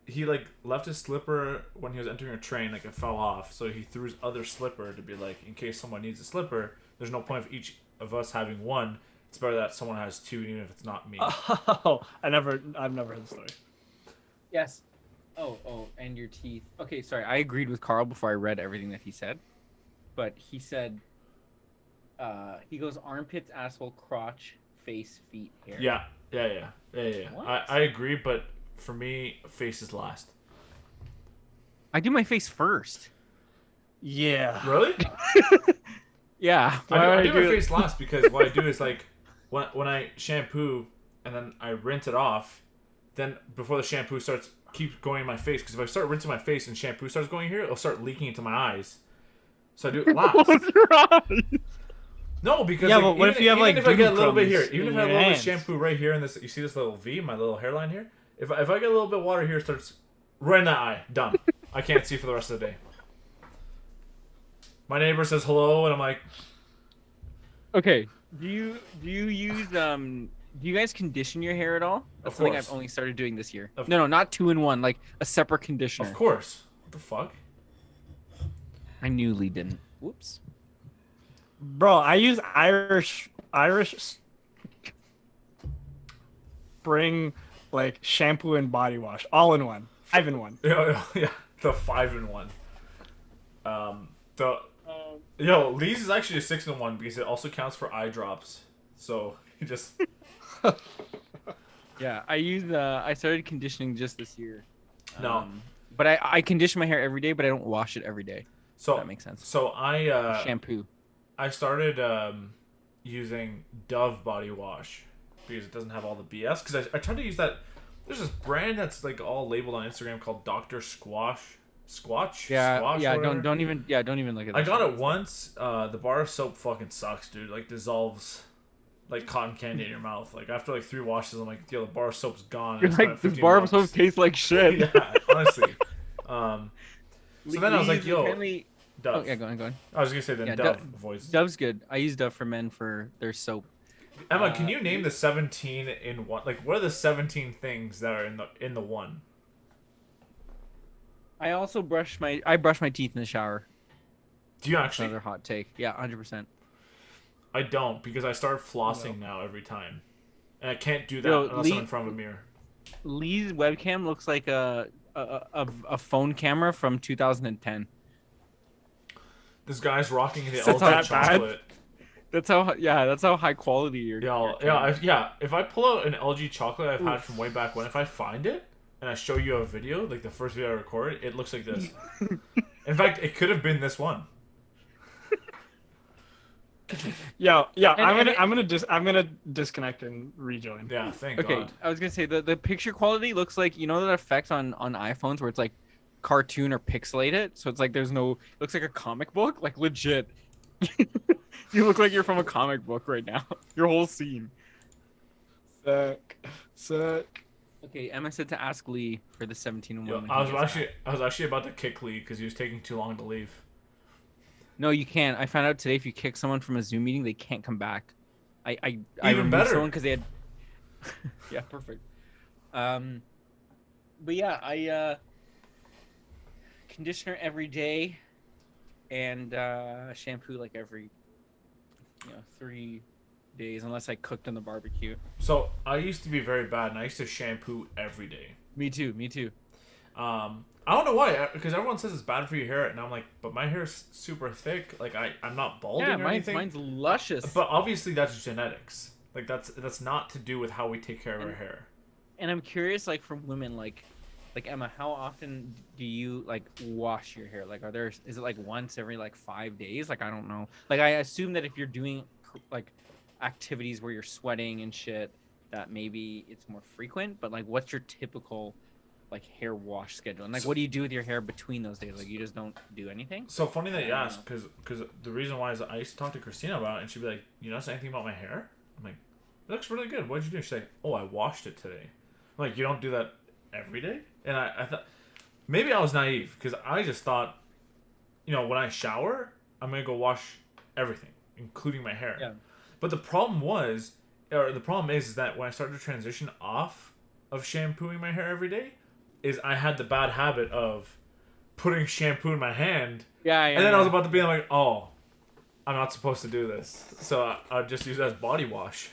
he like left his slipper when he was entering a train, like it fell off. So he threw his other slipper to be like, in case someone needs a slipper, there's no point of each of us having one. It's better that someone has two, even if it's not me. Oh, I've never heard the story. Yes. Oh, and your teeth. Okay, sorry. I agreed with Carl before I read everything that he said, but he said, he goes armpits, asshole, crotch, face, feet, hair. Yeah. What? I agree, but for me, face is last. I do my face first. Yeah. Really? Yeah. I do my face last because what I do is like when I shampoo and then I rinse it off, then before the shampoo keeps going in my face, because if I start rinsing my face and shampoo starts going here, it'll start leaking into my eyes. So I do it last. No, because Yeah, like, but what if you have, like, even if I get a dew little bit here, crumbs even if in I have a your little bit of hands? shampoo right here in this, you see this little V, my little hairline here. If I get a little bit of water here, it starts right in that eye. Done. I can't see for the rest of the day. My neighbor says hello, and I'm like, Okay. Do you use do you guys condition your hair at all? That's Of something course. I've only started doing this year. Of- No, not 2-in-1, like a separate conditioner. of course. What the fuck? I knew Lee didn't. Whoops. Bro, I use Irish Spring like shampoo and body wash all in one. 5-in-1. Yeah, the 5-in-1. Lee's is actually a 6-in-1 because it also counts for eye drops. So you just Yeah, I started conditioning just this year. No. But I condition my hair every day, but I don't wash it every day. So If that makes sense. So Shampoo. I started using Dove body wash because it doesn't have all the BS. Because I tried to use that. There's this brand that's like all labeled on Instagram called Dr. Squatch. Yeah, Squash, yeah. whatever. Don't even look at that. I got it once. The bar of soap fucking sucks, dude. Like dissolves like cotton candy in your mouth. Like after like 3 washes, I'm like, yo, the bar of soap's gone. You're I like, spent this 15 bar of bucks. soap tastes like shit. Yeah, honestly. So then I was like, yo, Dove. Oh, yeah, go on. I was gonna say then Yeah, Dove voice. Dove's good. I use Dove for men for their soap. Emma, can you name the 17 in one? Like, what are the 17 things that are in the one? I brush my teeth in the shower. Do you That's actually? another hot take. Yeah, 100%. I don't because I start flossing now every time, and I can't do that Yo, unless I'm in front of a mirror. Lee's webcam looks like a phone camera from 2010. This guy's rocking the That's LG not bad. chocolate. That's how high quality your Yeah. If I pull out an LG chocolate I've had from way back when, if I find it and I show you a video, like the first video I recorded, it looks like this. In fact, it could have been this one. Yeah. And I'm gonna disconnect and rejoin. Yeah, thank Okay, God. I was gonna say the picture quality looks like, you know, that effect on iPhones where it's like cartoon or pixelated, so it's like there's no, it looks like a comic book, like legit. You look like you're from a comic book right now. Your whole scene. Suck. Okay, Emma said to ask Lee for the 17 and Yo, 1. I was actually about to kick Lee because he was taking too long to leave. No, you can't. I found out today if you kick someone from a Zoom meeting, they can't come back. I Even removed better. someone because they had. Yeah, perfect. But yeah, I conditioner every day, and shampoo like every 3 days, unless I cooked on the barbecue. So I used to be very bad, and I used to shampoo every day. Me too. I don't know why, because everyone says it's bad for your hair, and I'm like, but my hair is super thick. Like I'm not balding Yeah, or anything. mine's luscious. But obviously that's genetics. Like that's not to do with how we take care of our hair. And I'm curious, like from women, like Emma, how often do you like wash your hair? Like, is it like once every like 5 days? Like, I don't know. Like, I assume that if you're doing like activities where you're sweating and shit, that maybe it's more frequent. But like, what's your typical like hair wash schedule? And like, what do you do with your hair between those days? Like, you just don't do anything? So funny that you ask, because the reason why is I used to talk to Christina about it, and she'd be like, "You notice anything about my hair?" I'm like, "It looks really good. What did you do?" She's like, "Oh, I washed it today." I'm like, "You don't do that every day?" And I thought maybe I was naive because I just thought, when I shower, I'm gonna go wash everything, including my hair. Yeah. But the problem is that when I started to transition off of shampooing my hair every day, is I had the bad habit of putting shampoo in my hand. Yeah. And then I was about to be like, oh, I'm not supposed to do this. So I'll just use it as body wash.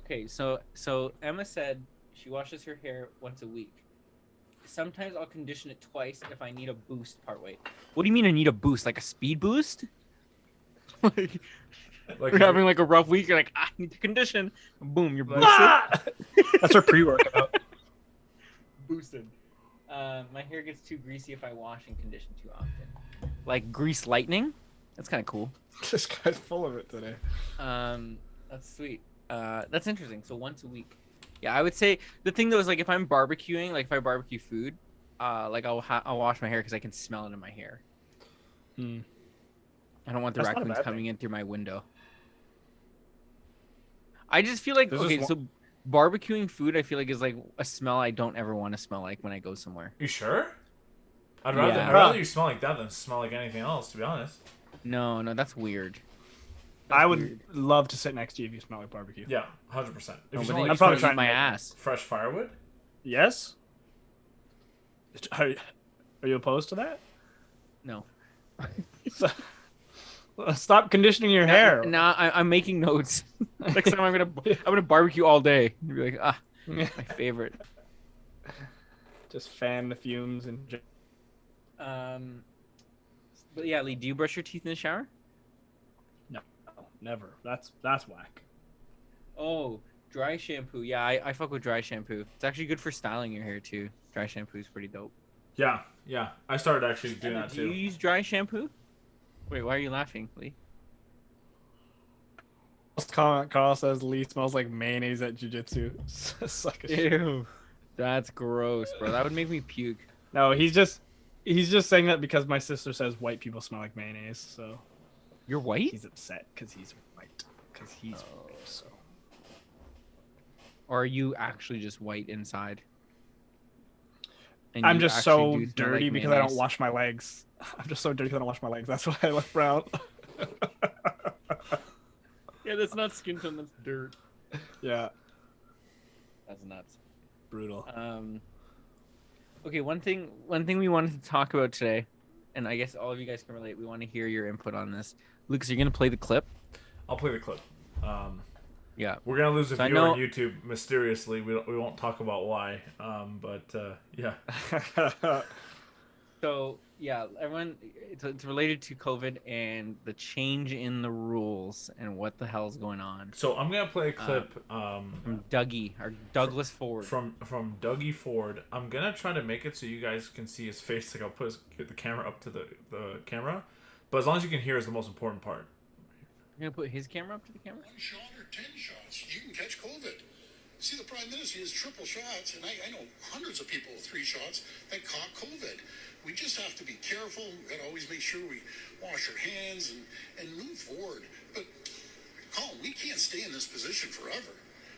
Okay, so Emma said she washes her hair once a week. Sometimes I'll condition it twice if I need a boost partway. What do you mean I need a boost? Like a speed boost? Like Like you're having like a rough week, you're like, I need to condition. Boom, you're boosted. That's our pre-workout. Boosted. My hair gets too greasy if I wash and condition too often. Like grease lightning? That's kind of cool. This guy's full of it today. That's sweet. That's interesting. So once a week. Yeah, I would say the thing though is like if I'm barbecuing, like if I barbecue food, like I'll wash my hair because I can smell it in my hair. I don't want the That's not a raccoons bad coming thing. in through my window. I just feel like There's okay, this so barbecuing food I feel like is like a smell I don't ever want to smell like when I go somewhere. You sure? I'd Yeah. rather you smell like that than smell like anything else, to be honest. No, that's weird. I would weird. love to sit next to you if you smell like barbecue. Yeah, 100%. If No, you but smell then like you I'm probably eat trying my to- ass. fresh firewood, Yes. Are you opposed to that? No. Stop conditioning your hair. Now I'm making notes. Next time I'm gonna barbecue all day. You'll be like, my favorite. Just fan the fumes and. But yeah, Lee, do you brush your teeth in the shower? No, never. That's whack. Oh, Dry shampoo. Yeah, I fuck with dry shampoo. It's actually good for styling your hair too. Dry shampoo is pretty dope. Yeah, yeah. I started actually doing that Do you too. use dry shampoo? Wait, why are you laughing, Lee? Carl says Lee smells like mayonnaise at jujitsu. Suck a shit. Ew. That's gross, bro. That would make me puke. No, he's just saying that because my sister says white people smell like mayonnaise, so You're white? he's upset because he's white. Because he's white, so. Or are you actually just white inside? And I'm you just actually so do smell dirty like because I don't mayonnaise? wash my legs. I'm just so dirty because I don't wash my legs. That's why I look brown. Yeah, that's not skin tone. That's dirt. Yeah, That's nuts. brutal. Okay, one thing we wanted to talk about today, and I guess all of you guys can relate. We want to hear your input on this. Lucas, are you gonna play the clip? I'll play the clip. Yeah. We're gonna lose a So I viewer know- on YouTube mysteriously. We won't talk about why. But yeah. So yeah, everyone, it's related to COVID and the change in the rules and what the hell's going on. So I'm gonna play a clip From Dougie or Douglas Ford. from Dougie Ford. I'm gonna try to make it so you guys can see his face. Like I'll get the camera up to the camera, but as long as you can hear is the most important part. You're gonna put his camera up to the camera? 1 shot or 10 shots, you can catch COVID. See, the Prime Minister has triple shots, and I know hundreds of people with 3 shots that caught COVID. We just have to be careful. We've got to always make sure we wash our hands and move forward. But, Colin, we can't stay in this position forever.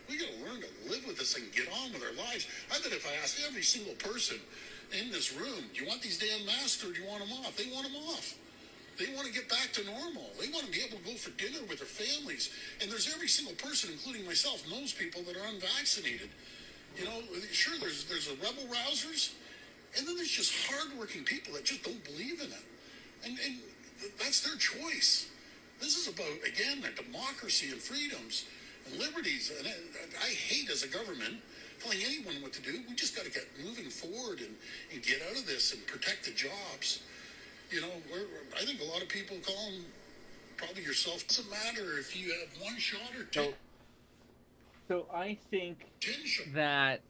We got to learn to live with this and get on with our lives. I bet if I asked every single person in this room, do you want these damn masks or do you want them off? They want them off. They want to get back to normal. They want to be able to go for dinner with their families. And there's every single person, including myself, knows people that are unvaccinated. You know, sure, there's the rebel rousers, and then there's just hardworking people that just don't believe in it. And that's their choice. This is about, again, a democracy and freedoms and liberties. And I hate as a government telling anyone what to do. We just got to get moving forward and get out of this and protect the jobs. You know, I think a lot of people call them, probably yourself, doesn't matter if you have 1 shot or 10. So I think 10 shots. that,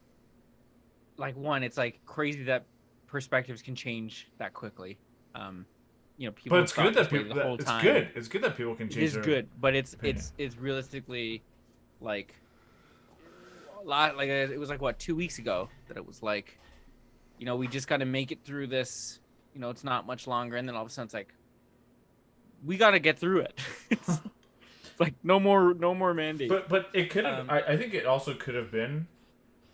like, one, it's like crazy that perspectives can change that quickly. You know, people. But it's good that people. the whole It's time. good. It's good that people can It change. is their good, but it's opinion. it's realistically like a lot. Like it was like what 2 weeks ago that it was like, you know, we just got to make it through this. You know, it's not much longer, and then all of a sudden it's like, we got to get through it. It's like no more mandate. But it could have. I think it also could have been,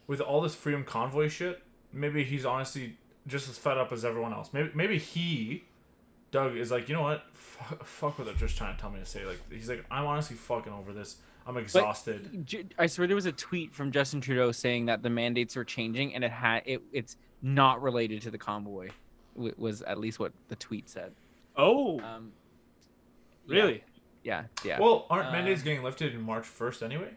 with all this Freedom Convoy shit. Maybe he's honestly just as fed up as everyone else. Maybe Doug is like, you know what? Fuck what they're just trying to tell me to say. Like he's like, I'm honestly fucking over this. I'm exhausted. I swear there was a tweet from Justin Trudeau saying that the mandates are changing, and it's not related to the convoy. Was at least what the tweet said. Oh, really? Yeah. Well, aren't mandates getting lifted in March 1st anyway?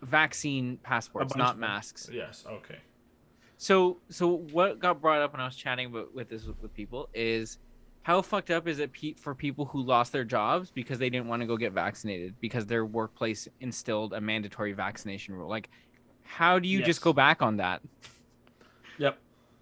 Vaccine passports, bunch not of them. masks. Yes. Okay. So what got brought up when I was chatting with people is how fucked up is it for people who lost their jobs because they didn't want to go get vaccinated because their workplace instilled a mandatory vaccination rule. Like, how do you just Yes. go back on that? Yep.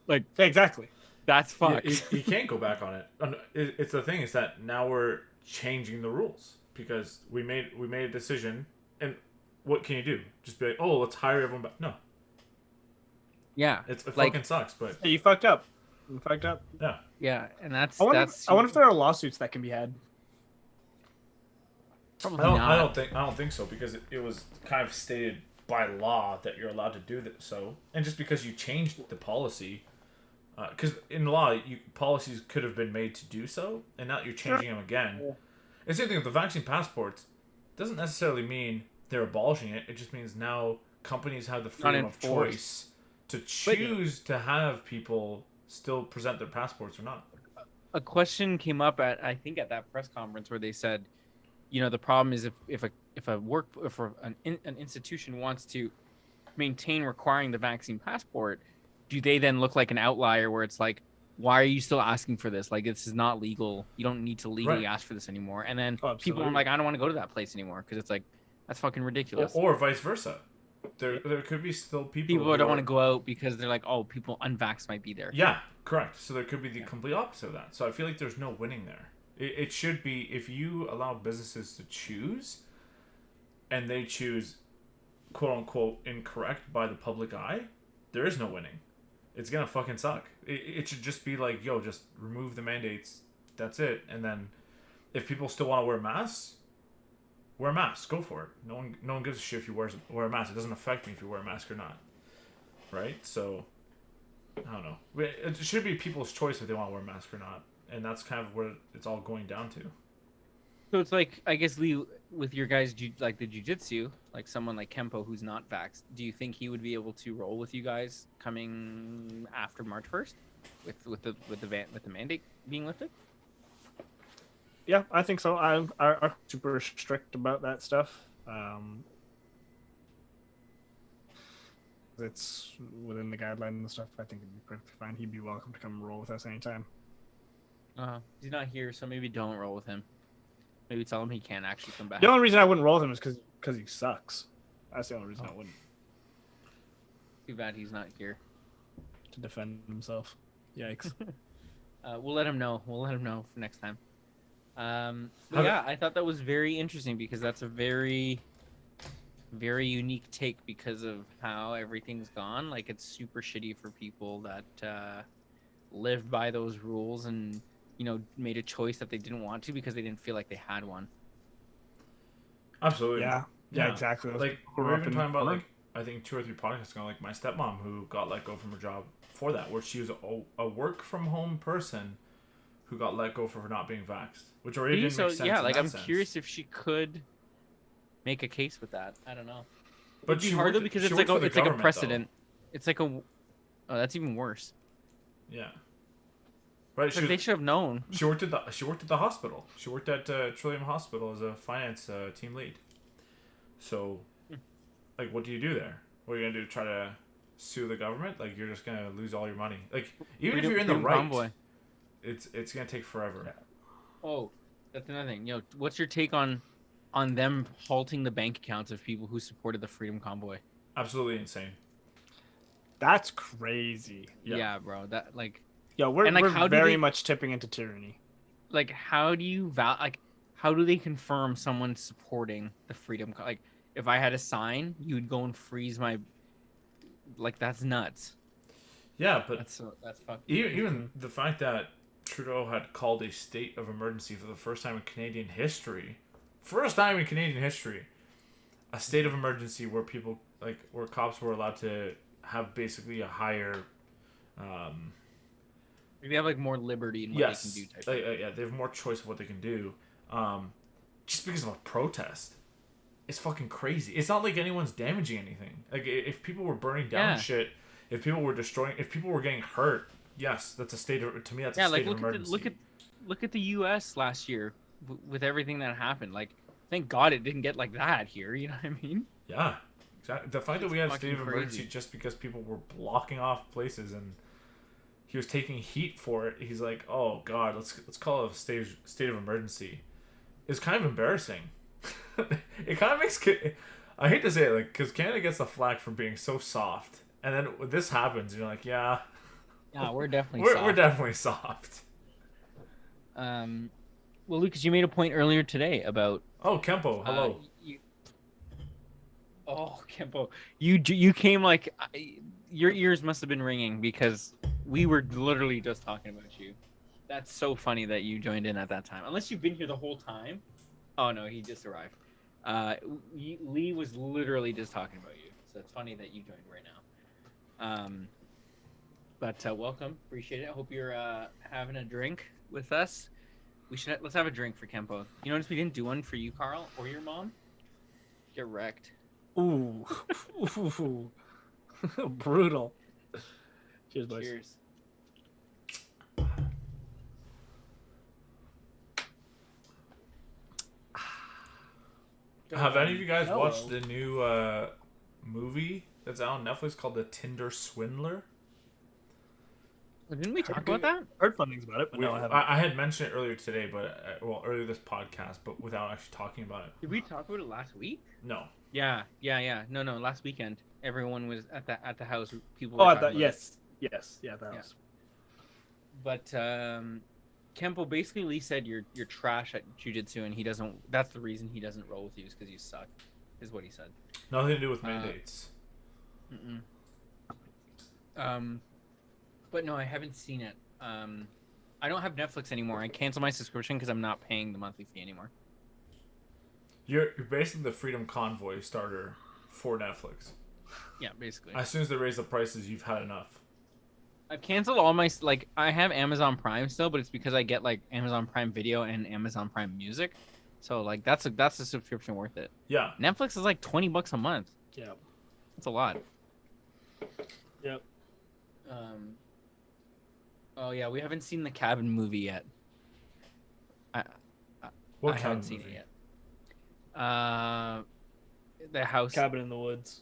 Like, Yeah, exactly. that's Yeah, fucked. you can't go back on it. It's the thing is that now we're changing the rules because we made a decision, and what can you do? Just be like, oh, let's hire everyone back. No, Yeah. it like, fucking sucks. But Hey, you fucked up. You fucked up. yeah, yeah, and that's I wonder if there are lawsuits that can be had. probably I not. don't think so because it was kind of stated by law that you're allowed to do that. So, and just because you changed the policy, because in law, policies could have been made to do so, and now you're changing them again. Yeah. It's the same thing with the vaccine passports. Doesn't necessarily mean they're abolishing it. It just means now companies have the freedom of enforced. choice to choose to have people still present their passports or not. A question came up at that press conference where they said, you know, the problem is if an institution wants to maintain requiring the vaccine passport, do they then look like an outlier where it's like, why are you still asking for this? Like, this is not legal. You don't need to legally Right. ask for this anymore. And then Oh, people are absolutely. like, I don't want to go to that place anymore because it's like, That's fucking ridiculous. Or vice versa. There could be still people People don't want to go out because they're like, oh, people unvaxxed might be there. Yeah, correct. So there could be the complete opposite of that. So I feel like there's no winning there. It should be, if you allow businesses to choose, and they choose, quote unquote, incorrect by the public eye, there is no winning. It's gonna fucking suck. It should just be like, yo, just remove the mandates. That's it. And then, if people still want to wear masks, wear a mask. Go for it. No one gives a shit if you wear a mask. It doesn't affect me if you wear a mask or not. Right? So, I don't know. It should be people's choice if they want to wear a mask or not. And that's kind of where it's all going down to. So it's like, I guess, Lee, with your guys, like the jiu-jitsu, like someone like Kempo who's not vaxxed, do you think he would be able to roll with you guys coming after March 1st with the mandate being lifted? Yeah, I think so. I'm super strict about that stuff. It's within the guidelines and stuff. I think it'd be perfectly fine. He'd be welcome to come roll with us anytime. He's not here, so maybe don't roll with him. Maybe tell him he can't actually come back. The only reason I wouldn't roll with him is because he sucks. That's the only reason I wouldn't. Too bad he's not here. To defend himself. Yikes. We'll let him know. We'll let him know for next time. But yeah, I thought that was very interesting because that's a very, very unique take because of how everything's gone. Like, it's super shitty for people that lived by those rules and, you know, made a choice that they didn't want to because they didn't feel like they had one. Absolutely. Yeah, exactly. Like, we're even talking about, like, I think 2 or 3 podcasts ago, like my stepmom who got let go from her job for that, where she was a work from home person who got let go for not being vaxxed, which already didn't make sense. Yeah, like, I'm sense. curious if she could make a case with that. I don't know. But It'd be hard though because it's like a precedent. Though. It's like a. Oh, that's even worse. Yeah. Right. Like they should have known. She worked at the hospital. She worked at Trillium Hospital as a finance team lead. So, like, what do you do there? What are you gonna do? Try to sue the government? Like, you're just gonna lose all your money. Like, even if you're in the right, convoy. it's gonna take forever. Yeah. Oh, that's another thing. You know, what's your take on them halting the bank accounts of people who supported the Freedom Convoy? Absolutely insane. That's crazy. Yeah, bro. That like. Yeah, we're very much tipping into tyranny. Like, how do you how do they confirm someone's supporting the freedom? Like, if I had a sign, you'd go and freeze my. Like, that's nuts. Yeah, but that's fucking. Even the fact that Trudeau had called a state of emergency for the first time in Canadian history, a state of emergency where people where cops were allowed to have basically a higher. They have like more liberty in what they can do. Yeah, they have more choice of what they can do. Just because of a protest, it's fucking crazy. It's not like anyone's damaging anything. Like, if people were burning down shit, if people were destroying, if people were getting hurt, yes, that's a state of. To me, that's a state of emergency. Look at the U.S. last year with everything that happened. Like, thank God it didn't get like that here. You know what I mean? Yeah, exactly. The fact that we had a state of emergency just because people were blocking off places and he was taking heat for it. He's like, oh God, let's call it a state of emergency. It's kind of embarrassing. It kind of makes. I hate to say it, like, because Canada gets the flack for being so soft, and then when this happens, you're like, yeah, we're definitely soft. We're definitely soft. Well, Lucas, you made a point earlier today about. Oh, Kempo, hello. Kempo, you came like your ears must have been ringing because we were literally just talking about you. That's so funny that you joined in at that time. Unless you've been here the whole time. Oh no, he just arrived. Lee was literally just talking about you, so it's funny that you joined right now. But welcome, appreciate it. I hope you're having a drink with us. Let's have a drink for Kempo. You notice we didn't do one for you, Carl, or your mom. Get wrecked. Ooh, brutal. Cheers, boys. Cheers. Have any of you guys watched the new movie that's out on Netflix called The Tinder Swindler? Didn't we talk about that? Heard fun things about it, but no, I haven't. I had mentioned it earlier today, but earlier this podcast, but without actually talking about it. Did we talk about it last week? No. Yeah. No, last weekend. Everyone was at the house. People. Oh, Were I talking thought about yes, yeah, that Yeah. was. But Kempo basically said you're trash at jiu-jitsu, and he doesn't. That's the reason he doesn't roll with you, is because you suck. Is what he said. Nothing to do with mandates. But no, I haven't seen it. I don't have Netflix anymore. I canceled my subscription because I'm not paying the monthly fee anymore. You're basically the Freedom Convoy starter for Netflix. Yeah, basically. As soon as they raise the prices, you've had enough. I've canceled all my I have Amazon Prime still, but it's because I get like Amazon Prime Video and Amazon Prime Music. So like that's a subscription worth it. Yeah. Netflix is like $20 a month. Yeah. That's a lot. Yep. Oh yeah, we haven't seen the Cabin movie yet. I What haven't seen it yet. The house. Cabin in the Woods.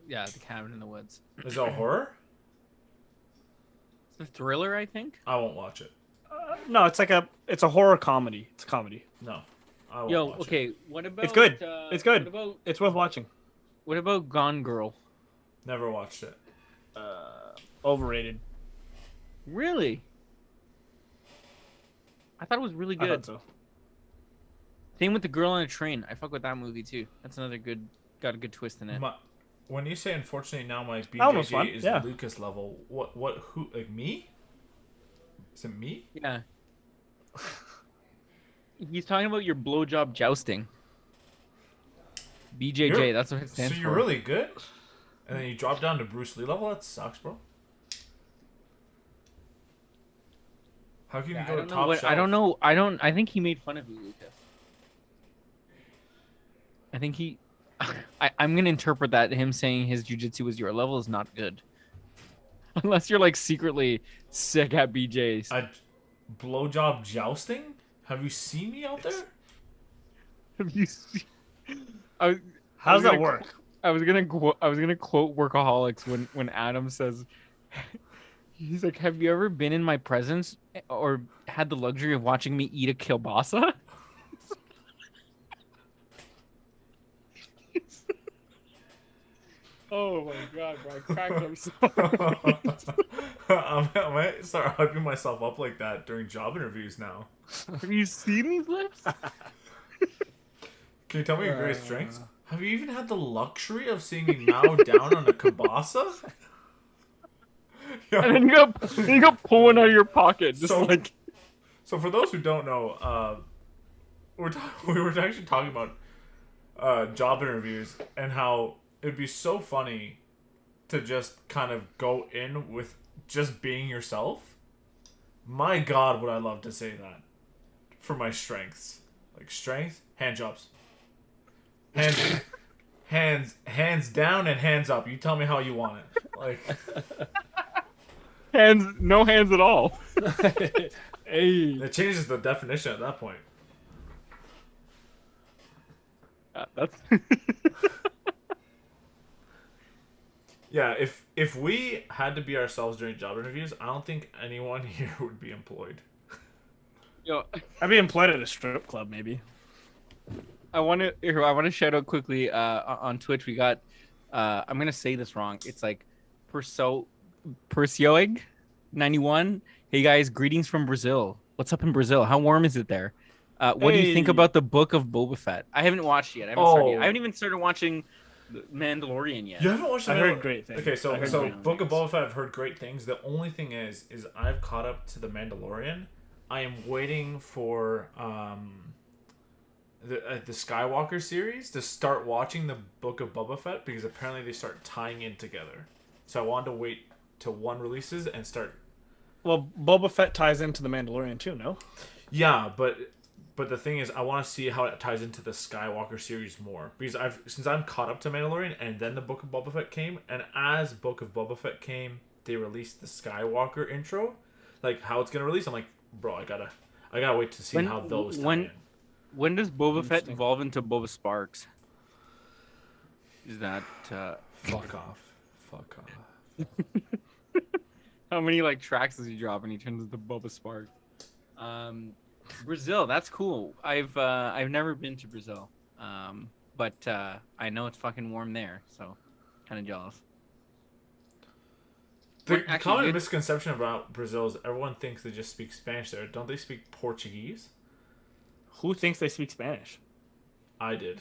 Yeah, the Cabin in the Woods. Is it a horror? It's a thriller, I think. I won't watch it. No, it's a horror comedy. It's a comedy. No. I won't Yo, watch okay, it. what about? It's good. It's good. What It's worth watching. about Gone Girl? Never watched it. Overrated. Really? I thought it was really I good. thought so. Same with The Girl on a Train. I fuck with that movie too. That's another got a good twist in it. When you say unfortunately now my That was fun, BJJ is yeah. Lukasz level, who, like me? Is it me? Yeah. He's talking about your blowjob jousting. BJJ, that's what it stands So for. you're really good? And then you drop down to Bruce Lee level? That sucks, bro. How can you Yeah, go I to don't know top what, shelf? I don't know. I think he made fun of you, Lucas. I think he. I'm gonna interpret that him saying his jujitsu was your level is not good. Unless you're like secretly sick at BJ's. Blowjob jousting? Have you seen me out there? Have you seen? How does that work? I was gonna quote Workaholics when Adam says, he's like, "Have you ever been in my presence or had the luxury of watching me eat a kielbasa?" Oh my god, bro! I cracked him so I might start hyping myself up like that during job interviews now. Have you seen these lips? Can you tell me your greatest strengths? Have you even had the luxury of seeing me mow down on a kielbasa? Yo, And then you got pulling out of your pocket, just So- like. So for those who don't know, we were actually talking about job interviews and how it'd be so funny to just kind of go in with just being yourself. My God, would I love to say that for my strengths, like strength, hand jobs, hands down and hands up. You tell me how you want it. Like No hands at all. Hey. it changes the definition at that point. That's. Yeah, if we had to be ourselves during job interviews, I don't think anyone here would be employed. Yo, I'd be employed at a strip club, maybe. I want to shout out quickly on Twitch. We got I'm gonna say this wrong. It's like Persioig 91. Hey guys, greetings from Brazil. What's up in Brazil? How warm is it there? What do you think Hey. about the Book of Boba Fett? I haven't watched yet. I haven't started yet. Oh. I haven't even started watching The Mandalorian yet. You haven't watched the I Mandal- heard great things. Okay, I so heard Book great of things. Boba Fett, I've heard great things. The only thing is I've caught up to the Mandalorian. I am waiting for the Skywalker series to start watching the Book of Boba Fett because apparently they start tying in together. So I wanted to wait till one releases and start. Well, Boba Fett ties into the Mandalorian too, no? Yeah, but the thing is, I want to see how it ties into the Skywalker series more because since I'm caught up to Mandalorian and then the Book of Boba Fett came, and as Book of Boba Fett came, they released the Skywalker intro, like how it's gonna release. I'm like, bro, I gotta wait to see how those tie in. When does Boba Fett Interesting. evolve into Boba Sparks? Is that Fuck off. How many like tracks does he drop and he turns into Bubba Spark? Brazil, that's cool. I've never been to Brazil, but I know it's fucking warm there, so kind of jealous. The common misconception about Brazil is everyone thinks they just speak Spanish there. Don't they speak Portuguese? Who thinks they speak Spanish? I did.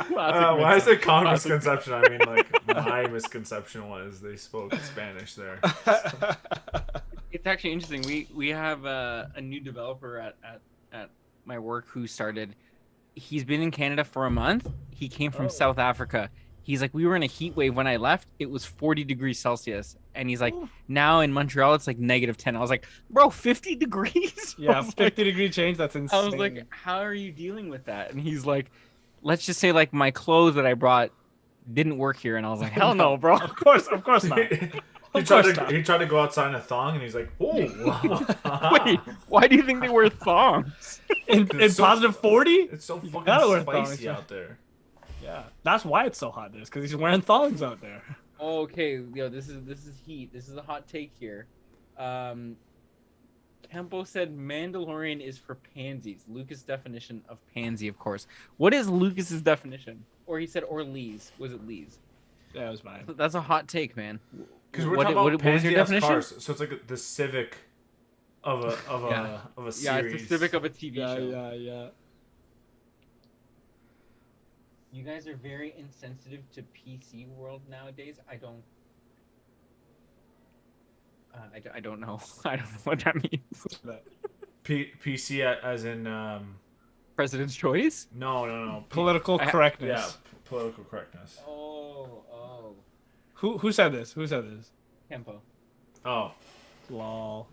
Classic when I say common misconception, I mean like my misconception was they spoke Spanish there. It's actually interesting. We have a new developer at my work who started. He's been in Canada for a month. He came from South Africa. He's like, we were in a heat wave when I left. It was 40 degrees Celsius. And he's like, now in Montreal, it's like -10. I was like, bro, 50 degrees? Yeah, 50-degree change. That's insane. I was like, how are you dealing with that? And he's like, let's just say like my clothes that I brought didn't work here. And I was like, hell no, bro. Of course not. He tried to go outside in a thong, and he's like, "Oh, Wait, why do you think they wear thongs? In positive 40? It's so fucking spicy out there." Yeah, that's why it's so hot. Because he's wearing thongs out there. Okay, yo, this is heat. This is a hot take here. Kempo said Mandalorian is for pansies. Lucas' definition of pansy, of course. What is Lucas's definition? Or he said, or Lee's. Was it Lee's? Yeah, it was mine. That's a hot take, man. Because we're talking about pansy-ass cars, so it's like the Civic of a series. Yeah, it's the Civic of a TV show. Yeah. You guys are very insensitive to PC world nowadays. I don't know. I don't know what that means. PC as in President's choice? No. Political correctness. Yeah, political correctness. Oh. Who said this? Kempo. Oh. Lol.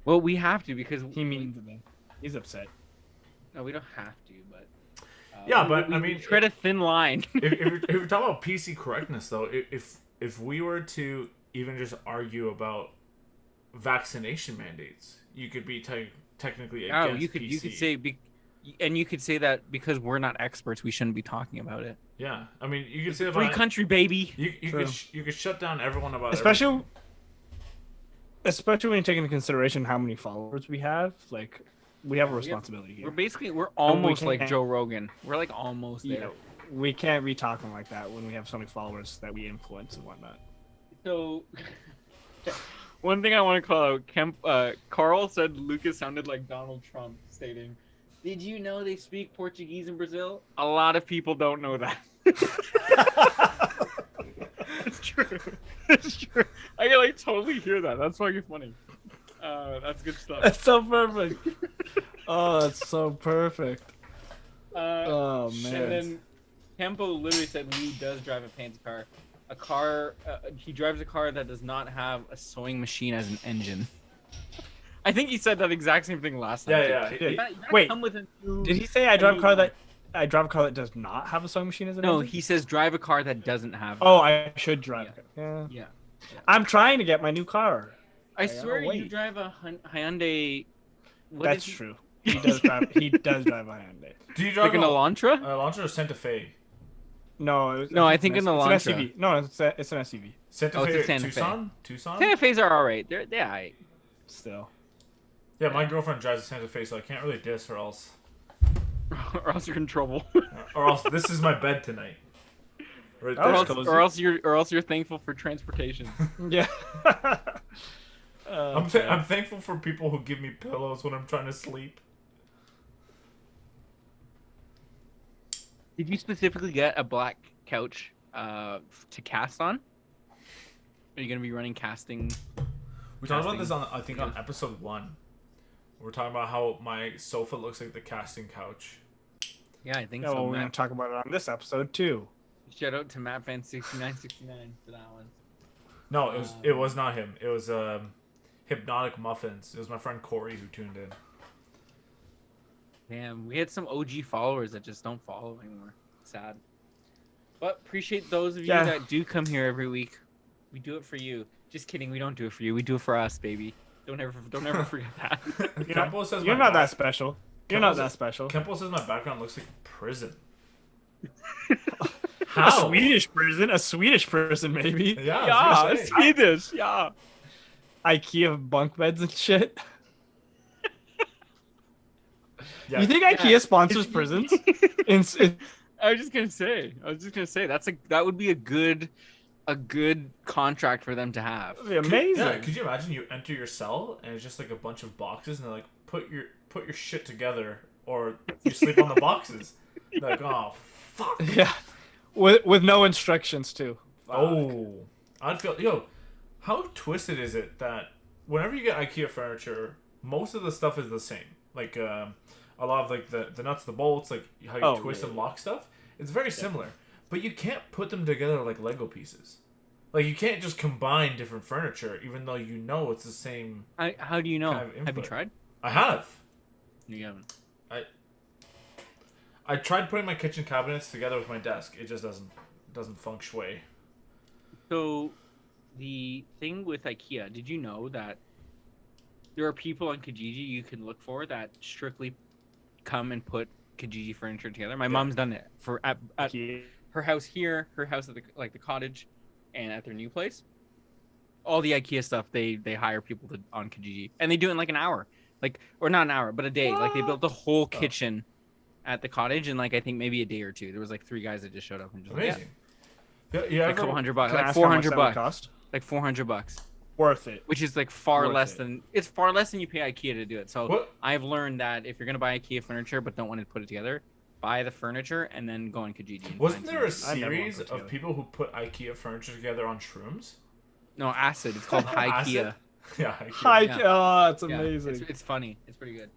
Well, we have to because He means it. He's upset. No, we don't have to, but yeah, but we I mean, tread a thin line. if you're talking about PC correctness, though, if we were to even just argue about vaccination mandates, you could be technically against you could PC. You could say that because we're not experts, we shouldn't be talking about it. Yeah, I mean, you could say that Free country, baby. You could shut down everyone about especially when you take into consideration how many followers we have. Like, we have a responsibility here. We're almost like Joe Rogan. We're like almost there. Yeah, we can't be talking like that when we have so many followers that we influence and whatnot. So, one thing I want to call out, Carl said Lucas sounded like Donald Trump, stating, "Did you know they speak Portuguese in Brazil?" A lot of people don't know that. It's true. It's true. I can like totally hear that. That's fucking funny. That's good stuff. That's so perfect. Oh, that's so perfect. Oh man. And then Kempo literally said Lee does drive a pansy car. He drives a car that does not have a sewing machine as an engine. I think he said that exact same thing last time. Yeah. You gotta Wait, come with a new- did he say I drive a car that does not have a sewing machine as an No, engine? he says drive a car that doesn't have. Oh, I should drive. Yeah. Yeah. I'm trying to get my new car. I swear you drive a Hyundai. That's true. He does drive a Hyundai. Do you drive Like an Elantra? Elantra or Santa Fe? No, I think an Elantra. It's an SUV. No, it's an SUV. Santa it's Fe, a Santa Fe. Tucson. Santa Fe's are alright. They're alright. Still. Yeah, my girlfriend drives a Santa Fe, so I can't really diss or else. Or else you're in trouble. Or else this is my bed tonight. Right or else you're thankful for transportation. Yeah. I'm thankful for people who give me pillows when I'm trying to sleep. Did you specifically get a black couch to cast on? Are you gonna be running casting? We talked about this on episode 1. We're talking about how my sofa looks like the casting couch. Yeah, I think Yeah, so. well, we're gonna talk about it on this episode too. Shout out to MattFan6969 for that one. No, it was not him. It was Hypnotic Muffins. It was my friend Corey who tuned in. Damn, we had some OG followers that just don't follow anymore. Sad. But appreciate those of you that do come here every week. We do it for you. Just kidding, we don't do it for you. We do it for us, baby. Don't ever forget that. Kempo says You're not that special. You're not that special. Kempo says my background looks like prison. How? A Swedish person, maybe. Yeah, I was gonna say. Swedish. Yeah. IKEA bunk beds and shit. Yeah. You think IKEA sponsors prisons? I was just gonna say. That would be a good contract for them to have. That'd be amazing. Yeah, could you imagine you enter your cell and it's just like a bunch of boxes and they're like put your shit together or you sleep on the boxes. They're like, oh fuck. Yeah, with no instructions too. Oh, I'd feel how twisted is it that whenever you get IKEA furniture, most of the stuff is the same. Like a lot of like the nuts, the bolts, like how you twist and lock stuff. It's very similar, but you can't put them together like Lego pieces. Like you can't just combine different furniture, even though you know it's the same. How do you know? Kind of Have you tried? I have. You haven't. I tried putting my kitchen cabinets together with my desk. It just doesn't feng shui. So, the thing with IKEA, did you know that there are people on Kijiji you can look for that strictly come and put Kijiji furniture together? My mom's done it for at her house here, her house at the cottage, and at their new place. All the IKEA stuff they hire people on Kijiji, and they do it in like an hour, or not an hour, but a day. Like they built the whole kitchen at the cottage in like I think maybe a day or two. There was like 3 guys that just showed up and just amazing. Like a couple $100, Can I like ask how much $400 that would cost? like $400. Worth it. Which is like far Worth less it. than it's far less than you pay IKEA to do it. So What? I've learned that if you're gonna buy IKEA furniture but don't want to put it together, buy the furniture and then go on Kijiji. And Wasn't find there a something. I never series want to put of people who put IKEA furniture together on shrooms? No, acid. It's called IKEA. Acid? Yeah, IKEA. Hi, Yeah. oh, it's Yeah, amazing. it's funny. It's pretty good.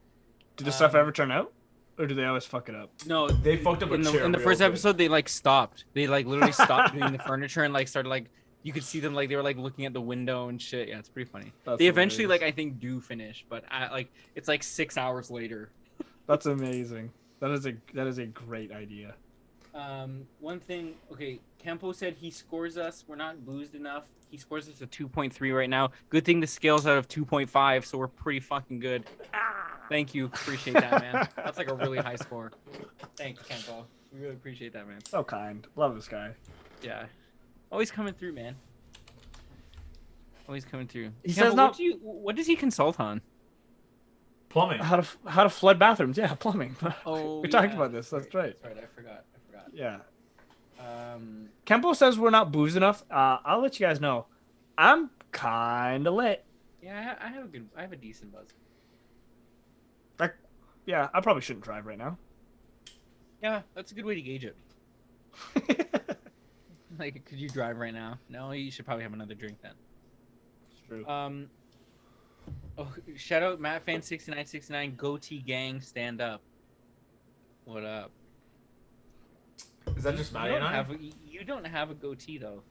Did the stuff ever turn out, or do they always fuck it up? No, They fucked up a in the, chair in the real first good. episode. They like stopped. They like literally stopped doing the furniture and like started like you could see them like they were like looking at the window and shit. Yeah, it's pretty funny. That's They eventually hilarious. like I think do finish, but it's like 6 hours later. That's amazing. That is a great idea. One thing, okay, Campo said he scores us. We're not boozed enough. He scores us a 2.3 right now. Good thing the scale's out of 2.5, so we're pretty fucking good. Thank you. Appreciate that, man. That's like a really high score. Thanks, Campo. We really appreciate that, man. So kind. Love this guy. Yeah. Always coming through, man. Always coming through. He Campo, says not- what does he consult on? Plumbing. How to flood bathrooms? Yeah, plumbing. Oh, we talked yeah. about this. That's right. That's right. I forgot. Yeah. Um, Kempo says we're not boozed enough. I'll let you guys know. I'm kind of lit. yeah, I have a decent buzz. Yeah, I probably shouldn't drive right now. Yeah, that's a good way to gauge it. Like, could you drive right now? No, you should probably have another drink then. It's true. Oh, shout out MattFan6969, Goatee Gang, stand up. What up? Is that just Matty and I? You don't have a goatee though.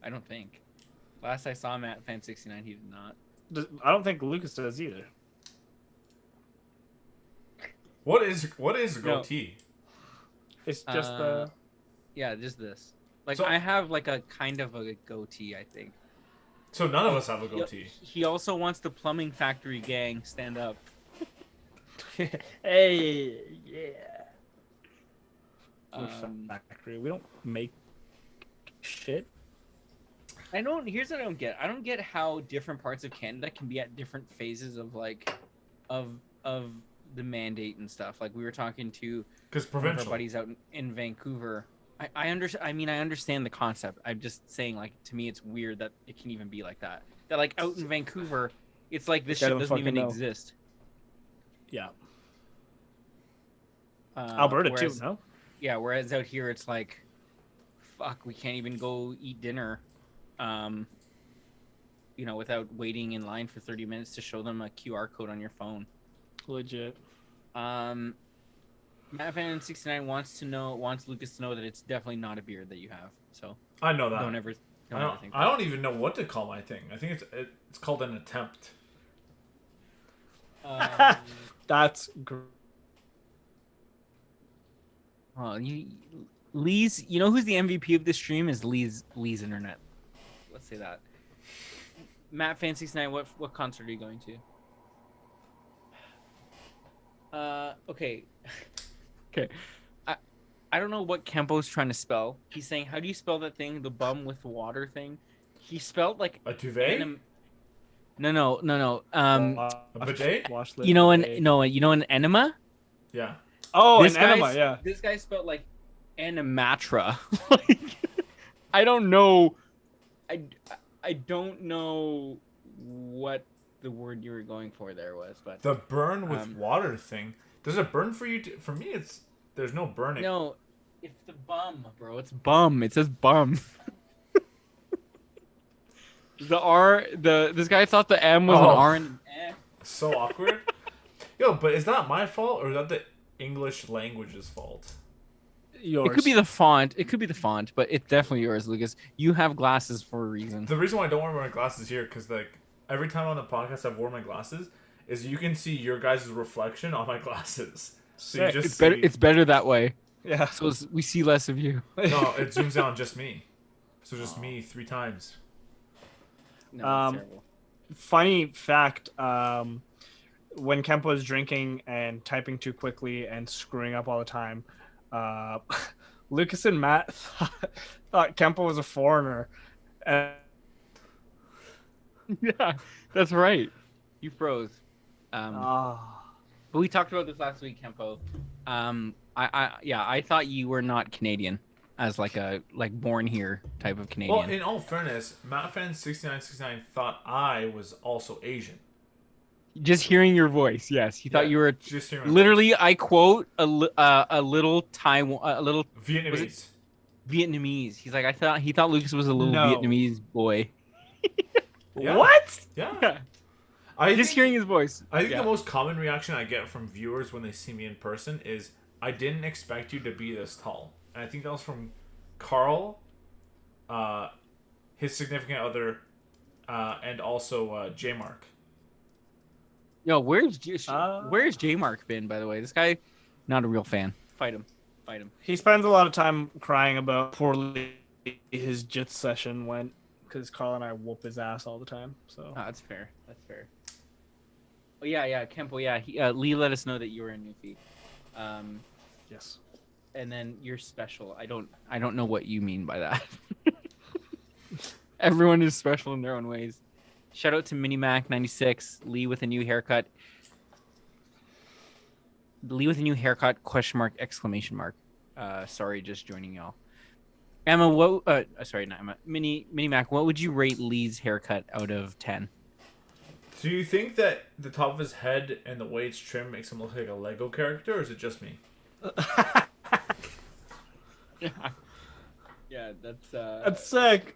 I don't think. Last I saw MattFan69, he did not. I don't think Lucas does either. What is No. goatee? It's just Yeah, just this. Like So- I have like a kind of a goatee, I think. So none of us have a goatee. He also wants the Plumbing Factory Gang stand up. Hey, yeah. We're Um, factory. We don't make shit. Here's what I don't get. I don't get how different parts of Canada can be at different phases of like of the mandate and stuff. Like we were talking to Because one of our provincial. buddies out in Vancouver. I understand the concept. I'm just saying, like, to me, it's weird that it can even be like that. That like out in Vancouver, it's like this I shit don't doesn't even fucking know. exist. Yeah. Alberta whereas, too, no? Yeah, whereas out here, it's like, fuck, we can't even go eat dinner, without waiting in line for 30 minutes to show them a QR code on your phone. Legit. MattFan69 wants Lucas to know that it's definitely not a beard that you have. So I know that. don't ever think I don't even know what to call my thing. I think it's called an attempt. That's great. Lee's. You know who's the MVP of this stream is Lee's internet. Let's say that. MattFan69, what concert are you going to? Okay. Okay. I don't know what Kempo's trying to spell. He's saying, how do you spell that thing? The bum with water thing. He spelled like A duvet? No. A bidet? You know an enema? Yeah. Oh, This an enema, guy's- yeah. This guy spelled like animatra. Like, I don't know. I don't know what the word you were going for there was, but The burn with water thing. Does it burn for you? For me, there's no burning. no, it's the bum, bro. It's bum. It says bum. This guy thought the M was an R and an eh. So awkward. Yo, but is that my fault or is that the English language's fault? Yours. It could be the font, but it's definitely yours, Lucas. You have glasses for a reason. The reason why I don't wear my glasses here, because like every time on the podcast I've worn my glasses, is you can see your guys' reflection on my glasses. So you Sick. just It's better. It's better that way. Yeah. So we see less of you. No, it zooms out on just me. So just me 3 times. No, it's terrible. Funny fact, when Kempo was drinking and typing too quickly and screwing up all the time, Lucas and Matt thought Kempo was a foreigner. And Yeah, that's right. You froze. Ah. But we talked about this last week, Kempo. I thought you were not Canadian, as like born here type of Canadian. Well, in all fairness, MattFan6969 thought I was also Asian. Just hearing your voice, yes, he thought you were. Just hearing my Literally, voice. I quote a little Taiwan, a little Vietnamese. Vietnamese. He's like, he thought Lucas was a little No. Vietnamese boy. Yeah. What? Yeah. I Just think- hearing his voice. I think Yeah. the most common reaction I get from viewers when they see me in person is, I didn't expect you to be this tall. And I think that was from Carl, his significant other, and also J Mark. Yo, where's J Mark been? By the way, this guy, not a real fan. Fight him. He spends a lot of time crying about poorly his jits session went because Carl and I whoop his ass all the time. So Oh, that's fair. Oh yeah, Kempo. Yeah, Lee let us know that you were a newfie. yes. And then you're special. I don't know what you mean by that. Everyone is special in their own ways. Shout out to Minimac96, Lee with a new haircut. Lee with a new haircut, question mark, exclamation mark. Sorry, just joining y'all. Emma, sorry, not Emma. Minimac, what would you rate Lee's haircut out of 10? Do you think that the top of his head and the way it's trimmed makes him look like a Lego character, or is it just me? Yeah, that's That's sick.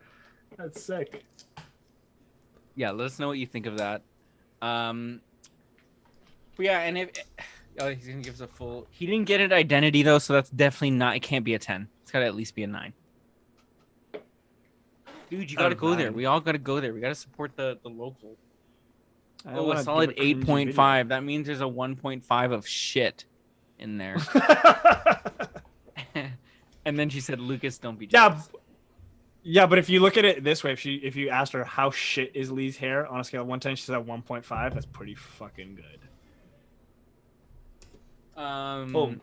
That's sick. yeah, let us know what you think of that. But yeah, and if he's gonna give us a full. He didn't get an identity though, so that's definitely not. It can't be a 10. It's gotta at least be a 9. Dude, you Out gotta of go there. 9. We all gotta go there. We gotta support the local. I Oh, wanna a solid give a cringy 8.5. That means there's a 1.5 of shit in there. video. And then she said, "Lucas, don't be Yeah, jealous." yeah, but if you look at it this way, if you asked her how shit is Lee's hair on a scale of 1 to 10, she said 1.5. That's pretty fucking good. Well,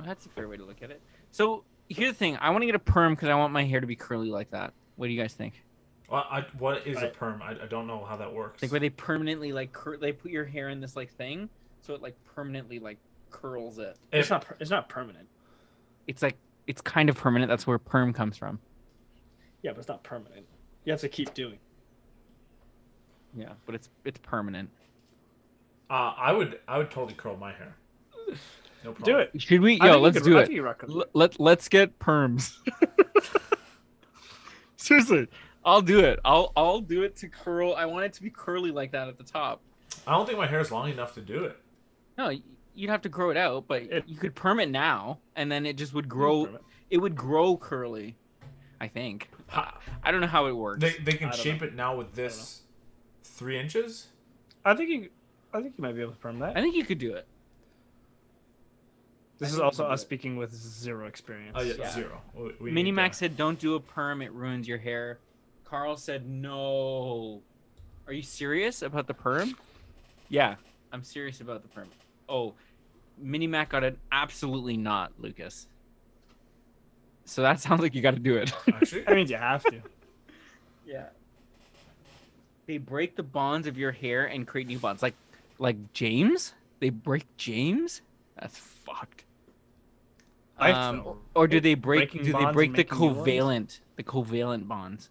that's a fair way to look at it. So here's the thing: I want to get a perm because I want my hair to be curly like that. What do you guys think? Well, what is a perm? I don't know how that works. Like where they permanently like they put your hair in this like thing, so it like permanently like curls it. It's not permanent. It's like it's kind of permanent. That's where perm comes from. Yeah, but it's not permanent. You have to keep doing. Yeah, but it's permanent. I would totally curl my hair. No problem. Do it. Should we? I Yo, think let's you could- do I it. think you rock it. Let's get perms. Seriously, I'll do it. I'll do it to curl. I want it to be curly like that at the top. I don't think my hair is long enough to do it. No, you'd have to grow it out, but you could perm it now, and then it just would grow. Perm it. It would grow curly. I think. I don't know how it works. They can I don't shape know. it now with this 3 inches. I think you might be able to perm that. I think you could do it. This I is think also you can us do it. speaking with zero experience. Oh yeah, Yeah. 0. We need Minimax to- said, "Don't do a perm; it ruins your hair." Carl said, "No." Are you serious about the perm? Yeah, I'm serious about the perm. Oh, Minimac got it. Absolutely not, Lucas. So that sounds like you got to do it. Actually, That means you have to. Yeah. They break the bonds of your hair and create new bonds. Like James? They break James? That's fucked. Or do they break Breaking the bonds and making new ones? covalent bonds?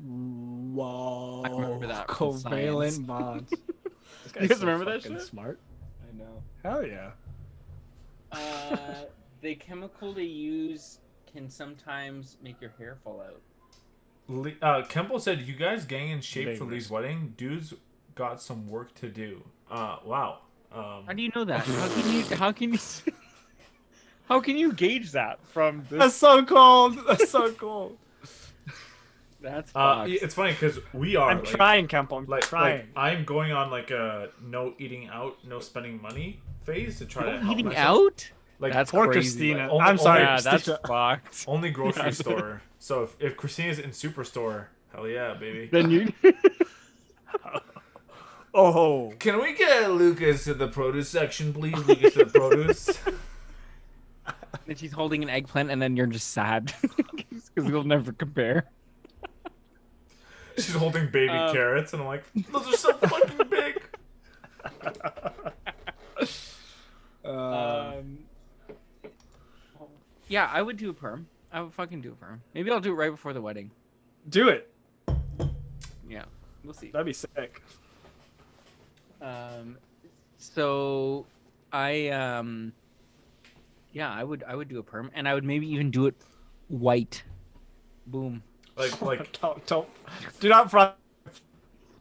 Whoa. I remember that from science. Covalent bonds. This guy's You guys so remember that fucking shit? smart. I know. Hell yeah. The chemical they use can sometimes make your hair fall out. Kempo said, "You guys getting in shape Big for Lee's risk. wedding? Dude's got some work to do." Wow. How do you know that? How can you gauge that from this? That's so cold. That's so cold. That's fucked. It's funny because we are. I'm trying, Kempo. I'm trying. I'm going on like a no eating out, no spending money phase to try to help Eating myself. out? Like That's Poor crazy. Christina. Only- I'm sorry. Yeah, that's Christina. fucked. only grocery store. So if Christina's in Superstore, hell yeah, baby. Then you. Oh. Can we get Lucas to the produce section, please? Lucas to the produce. And she's holding an eggplant, and then you're just sad because we'll never compare. She's holding baby carrots, and I'm like, those are so fucking big. Yeah, I would do a perm. I would fucking do a perm. Maybe I'll do it right before the wedding. Do it. Yeah, we'll see. That'd be sick. So I yeah, I would do a perm, and I would maybe even do it white. Boom. Like Don't. Do not frost.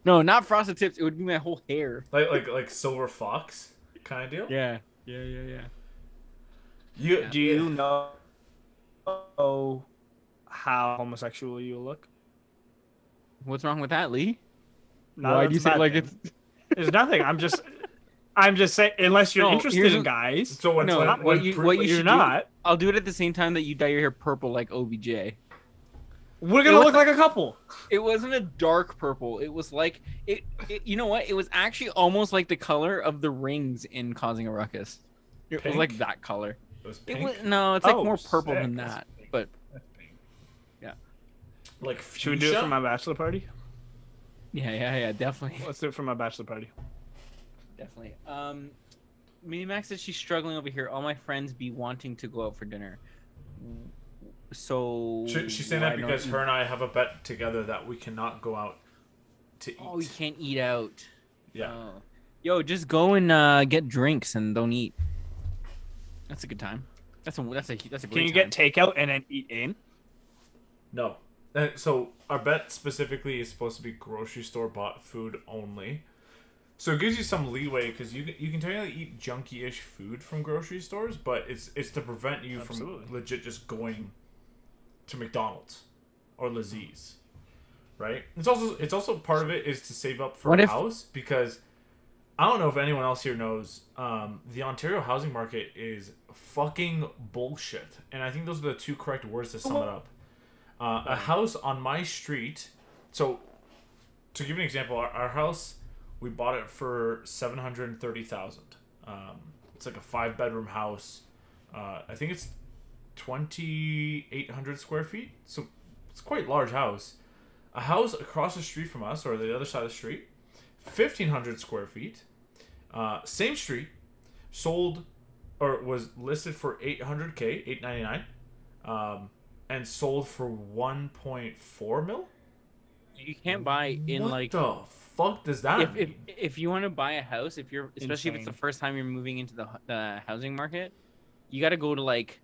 No, not frosted tips. It would be my whole hair. like silver fox kind of deal. Yeah. Do you know how homosexual you look? What's wrong with that, Lee? No, Why that's do you a say bad like thing. it's? There's nothing. I'm just saying. Unless you're No, interested here's in a- guys, So when, No, when, what when you- Pru- what you you're should not. I'll do it at the same time that you dye your hair purple like OBJ. We're gonna look like a couple. It wasn't a dark purple. It was like it. You know what? It was actually almost like the color of the rings in Causing a Ruckus. It was Pink? like that color. it was It pink, was no. It's like Oh, more purple sick. than That's that. But like Should we do it fuchsia? for my bachelor party? yeah, definitely, Let's do it for my bachelor party. definitely. Minimax says she's struggling over here. All my friends be wanting to go out for dinner. So She's saying why that because don't her and I have a bet together that we cannot go out to eat. Oh, you can't eat out. Yeah. Oh. Yo, just go and get drinks and don't eat. That's a good time. That's a great Can you time. get takeout and then eat in? No. So our bet specifically is supposed to be grocery store bought food only. So it gives you some leeway because you can technically eat junky-ish food from grocery stores, but it's to prevent you Absolutely. from legit just going to McDonald's or Lazee's, right? It's also part of it is to save up for What a if- house because I don't know if anyone else here knows the Ontario housing market is fucking bullshit, and I think those are the two correct words to sum it up. A house on my street. So, to give you an example, our house, we bought it for $730,000. It's like a 5-bedroom house. I think it's 2,800 square feet. So it's quite a large house. A house across the street from us, or the other side of the street, 1,500 square feet. Same street, sold or was listed for $800K, $899, and sold for 1.4 mil. You can't buy in what like the fuck does that if mean? if you want to buy a house, if you're especially if it's the Insane. first time you're moving into the housing market, you got to go to like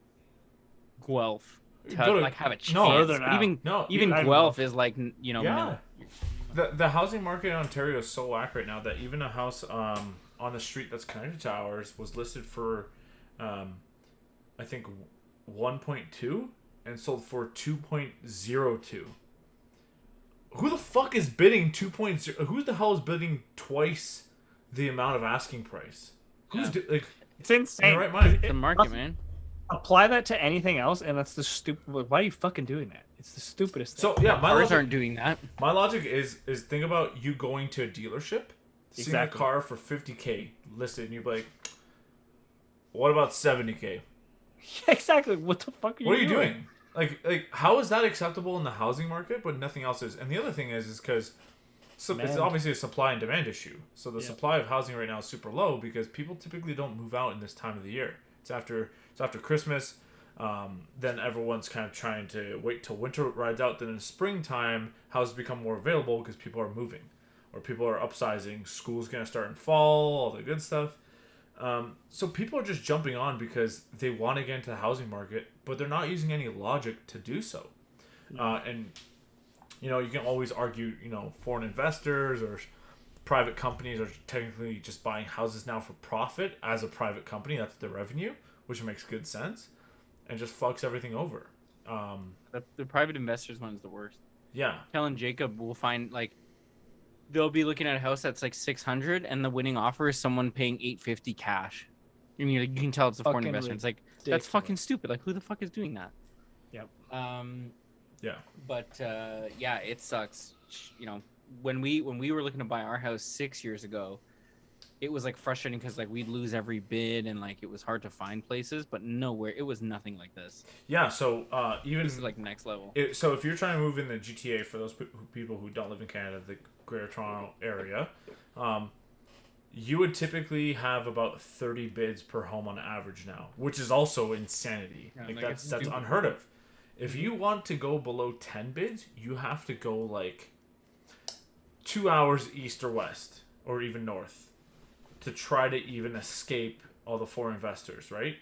Guelph to Go to- like have a chance. no, further But now. even No, even even Guelph Guelph. is like Yeah. The housing market in Ontario is so whack right now that even a house on the street that's connected to ours was listed for I think 1.2 and sold for 2.02. Who the fuck is bidding 2.0? Who the hell is bidding twice the amount of asking price? Who's like It's insane. in your right mind? the market, man. Apply that to anything else, and that's the stupid. Why are you fucking doing that? It's the stupidest thing. So yeah, my Cars logic, aren't doing that. my logic is think about you going to a dealership, seeing Exactly. a car for 50K listed, and you're like, what about 70K? exactly. What the fuck are you What are you doing? doing? Like how is that acceptable in the housing market, but nothing else is? And the other thing is because it's obviously a supply and demand issue. So the supply of housing right now is super low because people typically don't move out in this time of the year. It's after Christmas. Then everyone's kind of trying to wait till winter rides out. Then in springtime, houses become more available because people are moving, or people are upsizing. School's gonna start in fall, all the good stuff. So people are just jumping on because they want to get into the housing market, but they're not using any logic to do so. And you can always argue, foreign investors or private companies are technically just buying houses now for profit as a private company. That's their revenue, which makes good sense, and just fucks everything over. The private investors one is the worst. Yeah. Kel and Jacob will find they'll be looking at a house that's like 600, and the winning offer is someone paying 850 cash. I mean, you can tell it's a foreign investment. It's like that's fucking stupid. Like, who the fuck is doing that? Yep. Yeah. But yeah, it sucks. When we were looking to buy our house 6 years ago, it was like frustrating because like we'd lose every bid and like it was hard to find places. But nowhere, it was nothing like this. Yeah. So even this is like next level. So if you're trying to move in the GTA, for those people who don't live in Canada, the Greater Toronto area, you would typically have about 30 bids per home on average now, which is also insanity. Yeah, that's unheard of. If you want to go below 10 bids, you have to go like 2 hours east or west or even north to try to even escape all the foreign investors, right?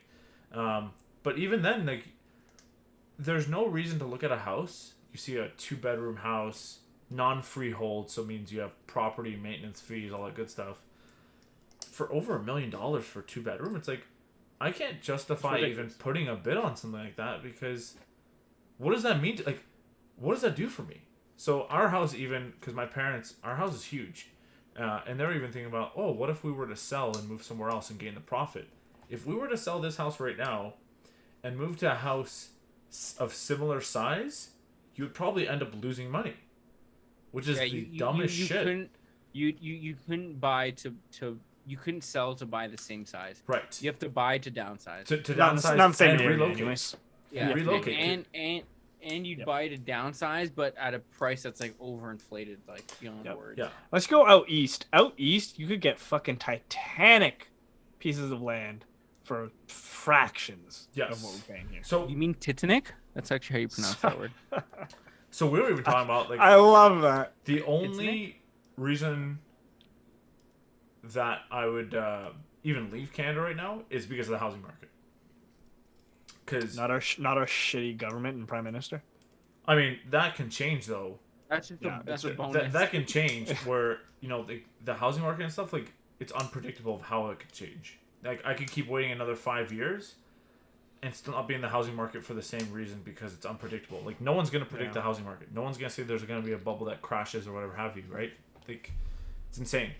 But even then, like, there's no reason to look at a house. You see a 2-bedroom house, non-freehold, so it means you have property maintenance fees, all that good stuff. For over $1 million for a 2-bedroom, it's like, I can't justify even putting a bid on something like that because what does that mean? What does that do for me? So our house, even because our house is huge, and they're even thinking about, what if we were to sell and move somewhere else and gain the profit? If we were to sell this house right now and move to a house of similar size, you would probably end up losing money, which is the dumbest shit. You couldn't buy to you couldn't sell to buy the same size. Right. You have to buy to downsize. To downsize not the same and relocate. Anyways. Yeah, relocate. And you'd buy to downsize, but at a price that's like overinflated, like beyond words. Yeah. Let's go out east. Out east, you could get fucking Titanic pieces of land for fractions of what we're paying here. So you mean Titanic? That's actually how you pronounce that word. So we were even talking about like I love that. The only reason that I would even leave Canada right now is because of the housing market. Because not our shitty government and prime minister. I mean, that can change though. That's just that's a bonus. That can change where the housing market and stuff, like, it's unpredictable of how it could change. Like, I could keep waiting another 5 years and still not be in the housing market for the same reason because it's unpredictable. Like, no one's gonna predict the housing market. No one's gonna say there's gonna be a bubble that crashes or whatever have you, right? Like, it's insane.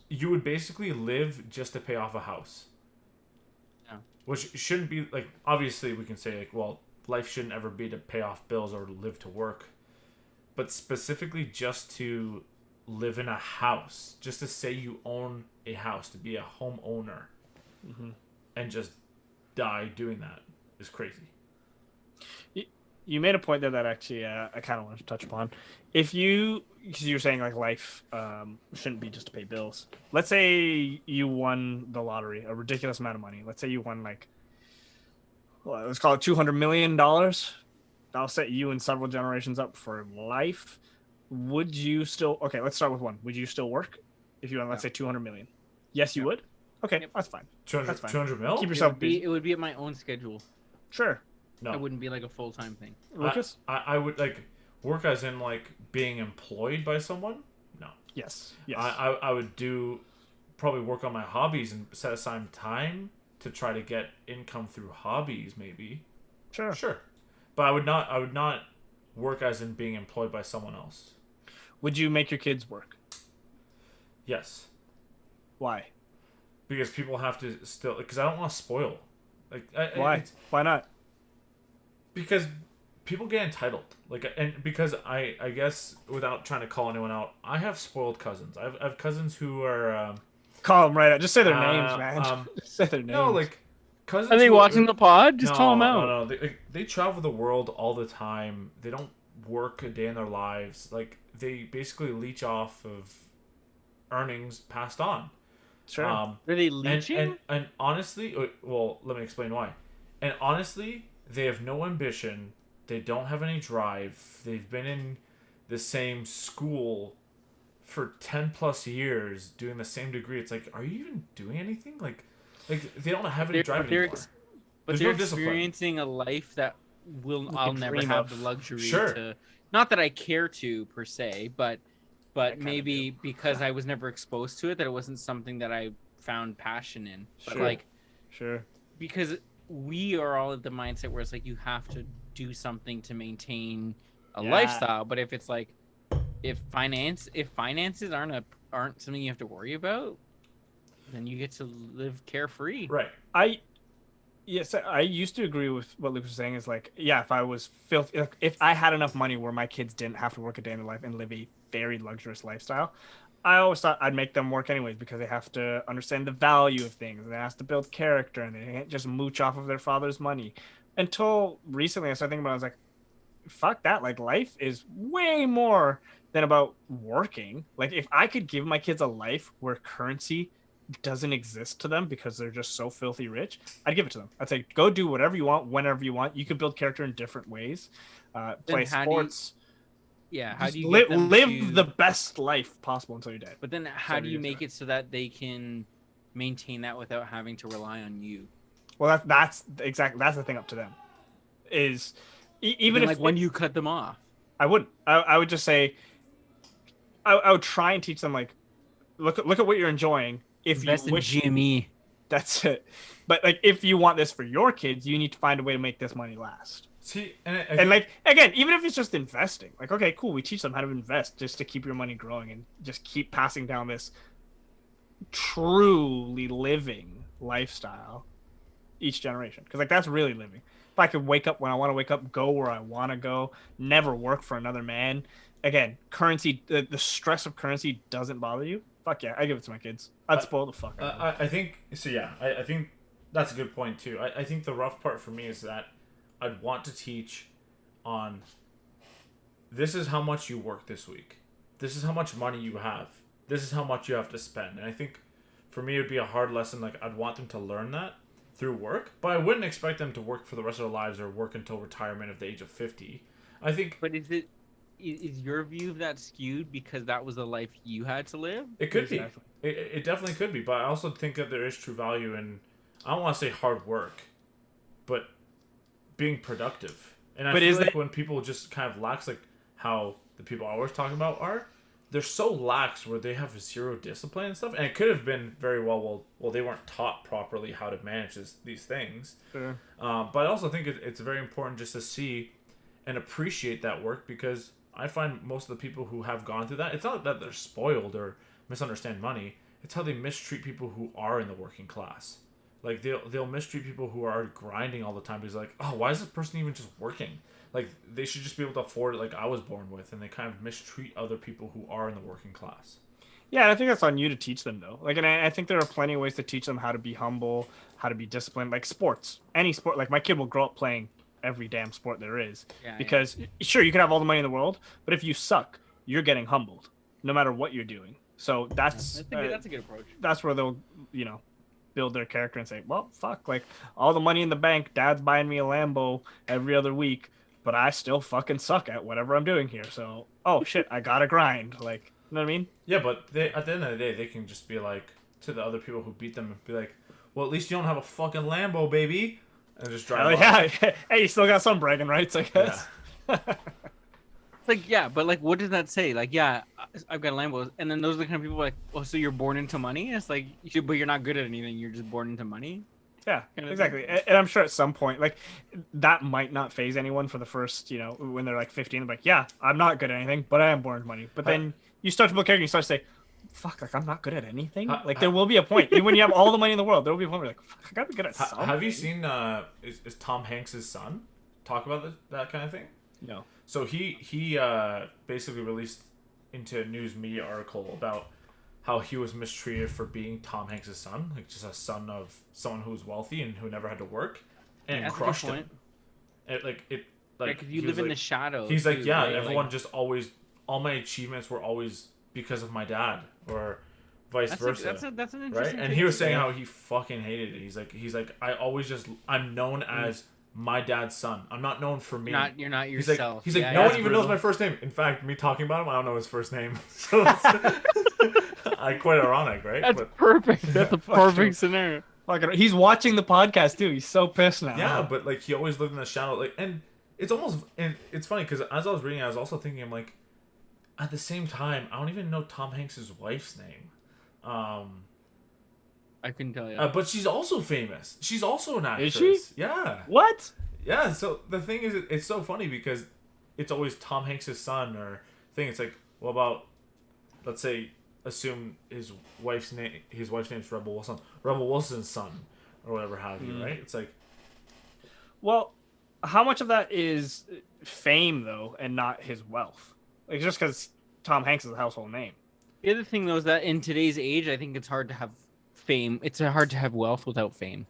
You would basically live just to pay off a house. Yeah. Which shouldn't be, like, obviously we can say, like, well, life shouldn't ever be to pay off bills or live to work. But specifically just to live in a house, just to say you own a house, to be a homeowner, and just die doing that is crazy. You made a point there that actually I kind of wanted to touch upon. Because you're saying like life shouldn't be just to pay bills. Let's say you won the lottery, a ridiculous amount of money. Let's say you won let's call it $200 million. That'll set you and several generations up for life. Would you still? Okay, let's start with one. Would you still work if you won, let's say, 200 million? Yes, you would. Okay, that's fine. 200 mil? Keep yourself busy. It would be at my own schedule. Sure. No, it wouldn't be like a full-time thing. Lucas? I would work as in being employed by someone. No. Yes. I would probably work on my hobbies and set aside time to try to get income through hobbies, maybe. Sure. But I would not work as in being employed by someone else. Would you make your kids work? Yes. Why? Because people have to still, because I don't want to spoil. Why? Why not? Because people get entitled. And because I guess, without trying to call anyone out, I have spoiled cousins. I have cousins who are call them right out. Just say their names, man. Just say their names. No, cousins. Are they watching the pod? Just call them out. No. They travel the world all the time. They don't work a day in their lives. Like, they basically leech off of earnings passed on. Sure. Are they leeching? And honestly, well, let me explain why. And honestly, they have no ambition. They don't have any drive. They've been in the same school for 10 plus years doing the same degree. It's like, are you even doing anything? Like they don't have any drive anymore. But they're experiencing a life that I'll never have the luxury to. Not that I care to per se, but maybe because I was never exposed to it, that it wasn't something that I found passion in. But because we are all at the mindset where it's like you have to do something to maintain a lifestyle. But if it's like if finances aren't something you have to worry about, then you get to live carefree. Right. I used to agree with what Luke was saying. Is like, yeah, if I was filthy, if I had enough money where my kids didn't have to work a day in their life and live a very luxurious lifestyle, I always thought I'd make them work anyways because they have to understand the value of things and they have to build character and they can't just mooch off of their father's money. Until recently, I started thinking about it, I was like, fuck that. Like, life is way more than about working. Like, if I could give my kids a life where currency doesn't exist to them because they're just so filthy rich, I'd give it to them. I'd say, go do whatever you want, whenever you want. You could build character in different ways. Play sports. How do you live the best life possible until you're dead? But then how do you make it so that they can maintain that without having to rely on you? Well, that's the thing up to them. Is even if when you cut them off, I wouldn't. I would just say, I would try and teach them, like, look at what you're enjoying. If invest you wish, in GME. That's it. But like, if you want this for your kids, you need to find a way to make this money last. See, and like, again, even if it's just investing, like, okay, cool, we teach them how to invest just to keep your money growing and just keep passing down this truly living lifestyle each generation. Because like, that's really living. If I could wake up when I want to wake up, go where I want to go, never work for another man. Again, currency, the stress of currency doesn't bother you. Fuck yeah, I give it to my kids. I'd spoil the fuck out of them. I think so. Yeah, I think that's a good point too. I think the rough part for me is that I'd want to teach on this is how much you work this week. This is how much money you have. This is how much you have to spend. And I think for me it would be a hard lesson. Like, I'd want them to learn that through work, but I wouldn't expect them to work for the rest of their lives or work until retirement at the age of 50. I think. But is your view of that skewed because that was the life you had to live? It could be. It definitely could be. But I also think that there is true value in, I don't want to say hard work, but being productive. And I feel like when people just kind of lax, like how the people I always talk about are, they're so lax where they have zero discipline and stuff. And it could have been very well, they weren't taught properly how to manage these things. Sure. But I also think it's very important just to see and appreciate that work, because I find most of the people who have gone through that, it's not that they're spoiled or misunderstand money. It's how they mistreat people who are in the working class. Like, they'll mistreat people who are grinding all the time because, like, oh, why is this person even just working? Like, they should just be able to afford it like I was born with, and they kind of mistreat other people who are in the working class. Yeah, and I think that's on you to teach them, though. Like, and I think there are plenty of ways to teach them how to be humble, how to be disciplined. Like, sports. Any sport. Like, my kid will grow up playing every damn sport there is. Because, sure, you can have all the money in the world, but if you suck, you're getting humbled, no matter what you're doing. So that's a good approach. That's where they'll, build their character and say, well, fuck, like, all the money in the bank, dad's buying me a Lambo every other week, but I still fucking suck at whatever I'm doing here. So, oh shit, I gotta grind. Like, you know what I mean? Yeah, but at the end of the day, they can just be like, to the other people who beat them, and be like, well, at least you don't have a fucking Lambo, baby. And just drive off. Yeah. Hey, you still got some bragging rights, I guess. Yeah. It's like, yeah, but like, what does that say? Like, yeah, I've got a Lambo, and then those are the kind of people like, oh, so you're born into money? It's like, but you're not good at anything. You're just born into money. Yeah, exactly. And I'm sure at some point, like, that might not phase anyone for the first, when they're like 15, they're like, yeah, I'm not good at anything, but I am born into money. But then you start to build character, you start to say, fuck, like, I'm not good at anything. Like, there will be a point. Even when you have all the money in the world, there will be a point where you're like, fuck, I gotta be good at something. Have you seen, is Tom Hanks' son talk about that kind of thing? No. So he basically released into a news media article about how he was mistreated for being Tom Hanks' son, like just a son of someone who was wealthy and who never had to work, and That's a good crushed him. point. Like Like if you he live was in like- the shadows. He's like, too, yeah, right? everyone Like, just always, all my achievements were always because of my dad, or vice versa. that's an Right, interesting. and take he was to saying say. how he fucking hated it. He's like, I'm known as my dad's son. I'm not known for me. You're not He's yourself. like, Yeah, no yeah. one even knows my first name. In fact, me talking about him, I don't know his first name. So it's quite ironic, right? That's But, perfect. That's a Fuck perfect you. scenario. Fucking, he's watching the podcast too. He's so pissed now. yeah, but like he always lived in the shadow. Like, and it's almost, and it's funny because as I was reading, I was also thinking, I'm like, at the same time, I don't even know Tom Hanks' wife's name. I couldn't tell you. But she's also famous. She's also an actress. Is she? Yeah. What? Yeah, so the thing is, it's so funny because it's always Tom Hanks' son or thing. It's like, what about, let's say, assume his wife's name's Rebel Wilson. Rebel Wilson's son or whatever have you, right? It's like, Well, how much of that is fame though, and not his wealth? Like just because Tom Hanks is a household name. The other thing though is that in today's age, I think it's hard to have fame. It's hard to have wealth without fame.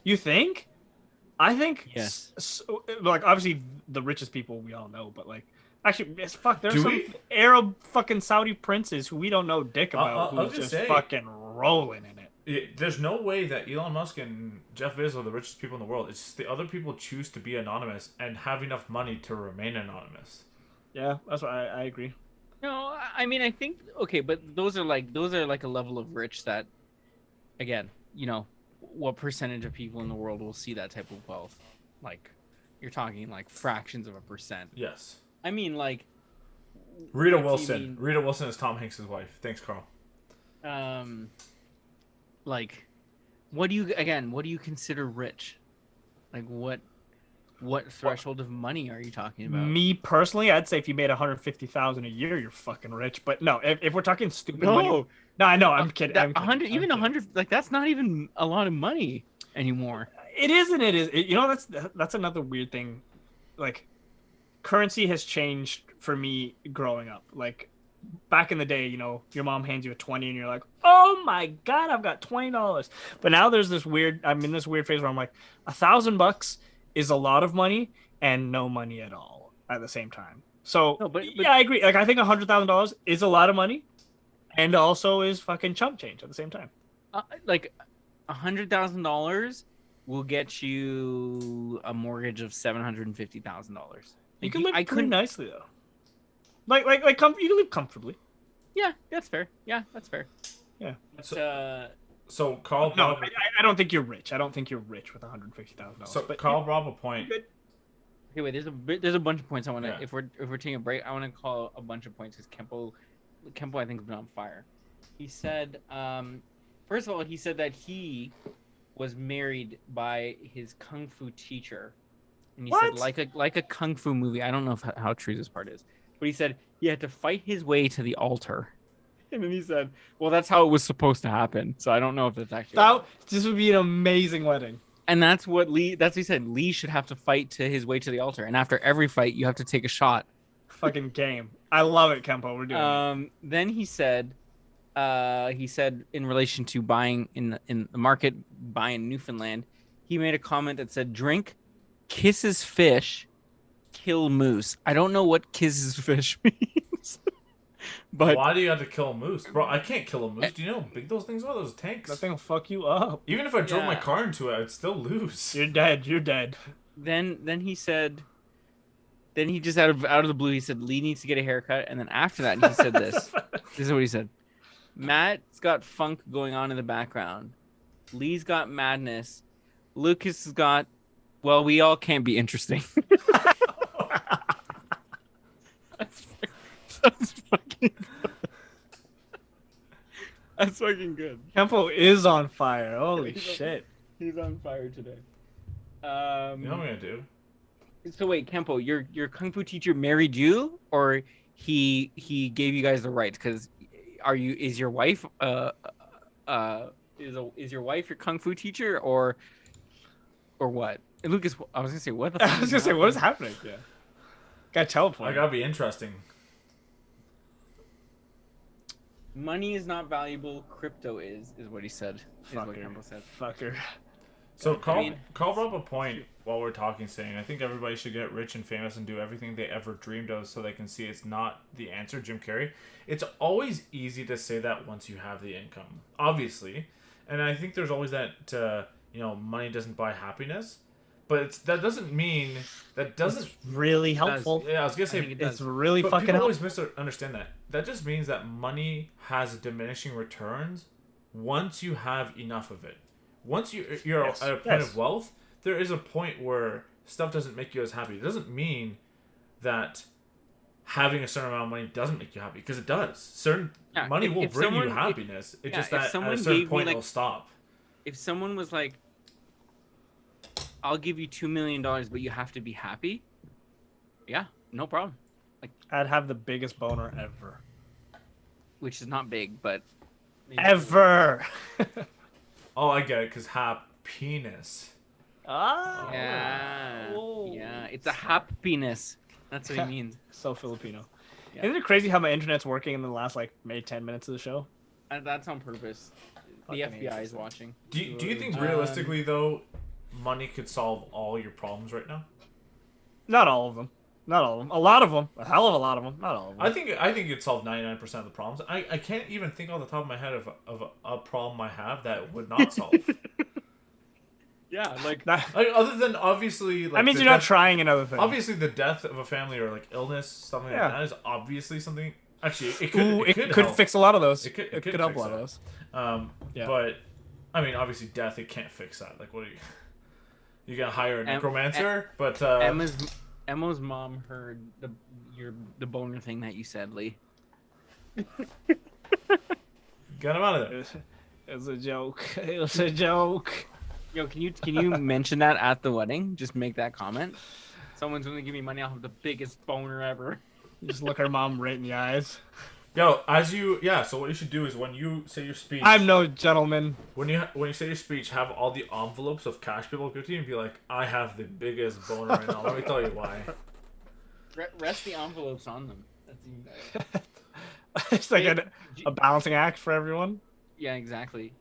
You think? I think. Yes. Like obviously the richest people we all know, but like actually, it's fuck. There's Do some we? Arab fucking Saudi princes who we don't know dick about I was who's gonna just say- fucking rolling in it. there's no way that Elon Musk and Jeff Bezos are the richest people in the world. It's just the other people choose to be anonymous and have enough money to remain anonymous. Yeah, that's what I agree. No, I mean I think okay, but those are like a level of rich that, again, what percentage of people in the world will see that type of wealth? Like, you're talking like fractions of a percent. Yes. I mean, like, Rita what do you Wilson. mean? Rita Wilson is Tom Hanks' wife. Thanks, Carl. like, what do you consider rich? Like, what threshold of money are you talking about? Me personally, I'd say if you made $150,000 a year, you're fucking rich. But no, if we're talking stupid money, no, I know, I'm kidding. I'm kidding. 100, I'm even kidding. 100, like that's not even a lot of money anymore. It is and it is. That's another weird thing. Like, currency has changed for me growing up. Like, back in the day, your mom hands you a 20 and you're like, oh my God, I've got $20. But now I'm in this weird phase where I'm like, $1,000 is a lot of money and no money at all at the same time. So, No, but- yeah, I agree. Like, I think $100,000 is a lot of money and also is fucking chump change at the same time. Like $100,000 will get you a mortgage of $750,000. You can live I pretty couldn't. nicely, though. You can live comfortably. Yeah, that's fair. Yeah, that's fair. Yeah. But, So Carl No, brought up, I don't think you're rich. I don't think you're rich with $150,000. so but Carl brought up a point. good. okay, wait. There's a bunch of points I want to. Yeah. If we're taking a break, I want to call a bunch of points because Kempo I think has been on fire. He said, first of all, he said that he was married by his kung fu teacher, and he What? said like a kung fu movie. I don't know how true this part is, but he said he had to fight his way to the altar. And then he said, well, that's how it was supposed to happen. So I don't know if that's actually. This would be an amazing wedding. And that's what he said. Lee should have to fight to his way to the altar. And after every fight, you have to take a shot. Fucking game. I love it, Kempo. We're doing it. Then he said in relation to buying in the market, buying Newfoundland, he made a comment that said, drink, kisses fish, kill moose. I don't know what kisses fish means. But Why do you have to kill a moose? Bro, I can't kill a moose. Do you know how big those things are? Those tanks. That thing will fuck you up. Even if I drove my Yeah. car into it, I'd still lose. You're dead. You're dead. then he said, then he just out of the blue, he said, Lee needs to get a haircut. And then after that, he said this. This is what he said. Matt's got funk going on in the background. Lee's got madness. Lucas has got, well, we all can't be interesting. That's fucking good. That's fucking good. Kempo is on fire. Holy shit. He's on fire today. You know what I'm gonna do? So wait, Kempo, your kung fu teacher married you, or he gave you guys the rights? Because is your wife is your wife your kung fu teacher, or what? And Lucas, I was gonna say what the fuck I was gonna say, what is happening? Yeah. Got I teleported. gotta be interesting. Money is not valuable. Crypto is what he said. Is what Campbell said. Fucker. So Carl brought up a point while we're talking, saying I think everybody should get rich and famous and do everything they ever dreamed of, so they can see it's not the answer. Jim Carrey. It's always easy to say that once you have the income, obviously, and I think there's always that money doesn't buy happiness, but that doesn't mean It's really helpful. Yeah, I was gonna say It's really but fucking people helpful. always misunderstand that. That just means that money has diminishing returns once you have enough of it. Once you're at a point of wealth, there is a point where stuff doesn't make you as happy. It doesn't mean that having a certain amount of money doesn't make you happy, because it does. Money will bring you happiness. It's just that at a certain point it'll stop. If someone was like, "I'll give you $2 million, but you have to be happy," yeah, no problem. Like, I'd have the biggest boner ever. which is not big, but Ever. Oh, I get it, because happiness. Ah. Yeah, Oh. yeah, it's a happiness. That's what he means. So Filipino. Yeah. Isn't it crazy how my internet's working in the last maybe 10 minutes of the show? That's on purpose. The Fucking FBI is interesting. watching. Do you think realistically though, money could solve all your problems right now? Not all of them. Not all of them. A lot of them. A hell of a lot of them. Not all of them. I think it'd solve 99% of the problems. I can't even think off the top of my head of a problem I have that would not solve. Yeah, like Other than obviously, like, that means the you're not death- trying another thing. Obviously, the death of a family or like illness, something Yeah. like that, is obviously something. Actually, it It could could help. fix a lot of those. It could help fix a lot of that. those. Yeah. But I mean, obviously, death it can't fix that. Like, what are you? You gonna hire a necromancer? But Emma's mom heard the boner thing that you said, Lee. get him out of there. It was a joke. It was a joke. Yo, can you mention that at the wedding? Just make that comment. Someone's gonna give me money. I'll have the biggest boner ever. Just look our mom right in the eyes. Yo, so what you should do is when you say your speech, I'm no gentleman. when you say your speech, have all the envelopes of cash people give to you and be like, I have the biggest boner right now. Let me tell you why. Rest the envelopes on them. That's even better. It's like Hey, a balancing act for everyone. Yeah, exactly.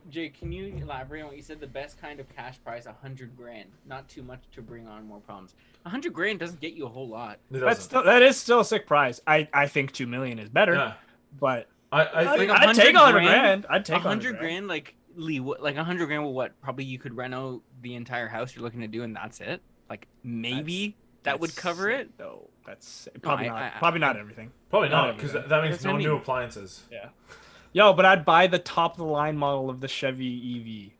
Jake, can you elaborate on what you said? The best kind of cash prize, $100,000. Not too much to bring on more problems. $100,000 doesn't get you a whole lot. It That doesn't. is still a sick prize. I think 2 million is better, Yeah. but I think Like I'd take 100 $100,000. grand. I'd take 100 $100,000, like Lee, like $100,000 will what? Probably you could rent out the entire house you're looking to do, and that's it. Like maybe that would cover it. No, that's probably No, not. Probably not everything. probably Not not, because everything. that means That's what no I new mean. appliances. Yeah. Yo, but I'd buy the top of the line model of the Chevy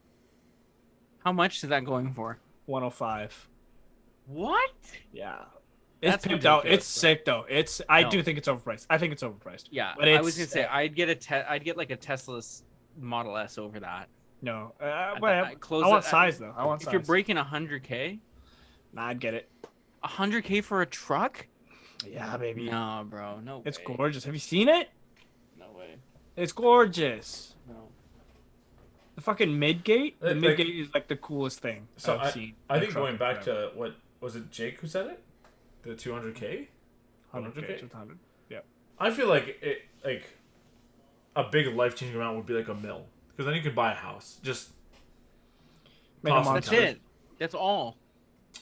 How much is that going for? EV 105. What? Yeah. It's That's pimped out. ridiculous, It's bro. sick though. I No. do think it's overpriced. I think it's overpriced. Yeah, But I was it's- gonna say I'd get like a Tesla's Model S over that. No. I close I want it- size though. I want If size. you're breaking $100,000, Nah, I'd get it. $100,000 for a truck? Yeah, baby. No, bro, no. It's way. gorgeous. Have you seen it? No way. It's gorgeous. No. The fucking midgate. The Like- midgate is like the coolest thing So I've seen. I in a think truck going in back forever. to what was it, Jake who said it? The 200K? 100K. 100. Yeah. I feel like a big life changing amount would be like $1 million, because then you could buy a house. Just Make a Cost month. That's Sometimes. it. That's all.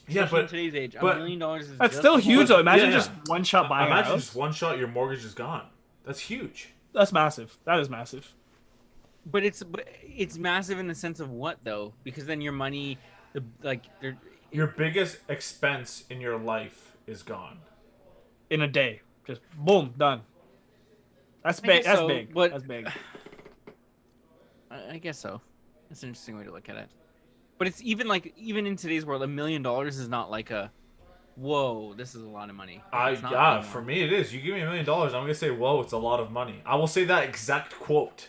yeah, Especially in but today's age, but- $1 million is That's just still a huge lot. though. Imagine Yeah, just one shot buying a imagine house. just one shot, your mortgage is gone. That's huge. That's massive. That is massive. But it's massive in the sense of what though? Because then your money, Your biggest expense in your life is gone. In a day, just boom, done. That's I big. guess That's so, big. but- That's big. I guess so. That's an interesting way to look at it. But it's even in today's world, $1 million is not like a, whoa, this is a lot of money. It's not anymore. For me it is. You give me $1 million, I'm gonna say, whoa, it's a lot of money. I will say that exact quote.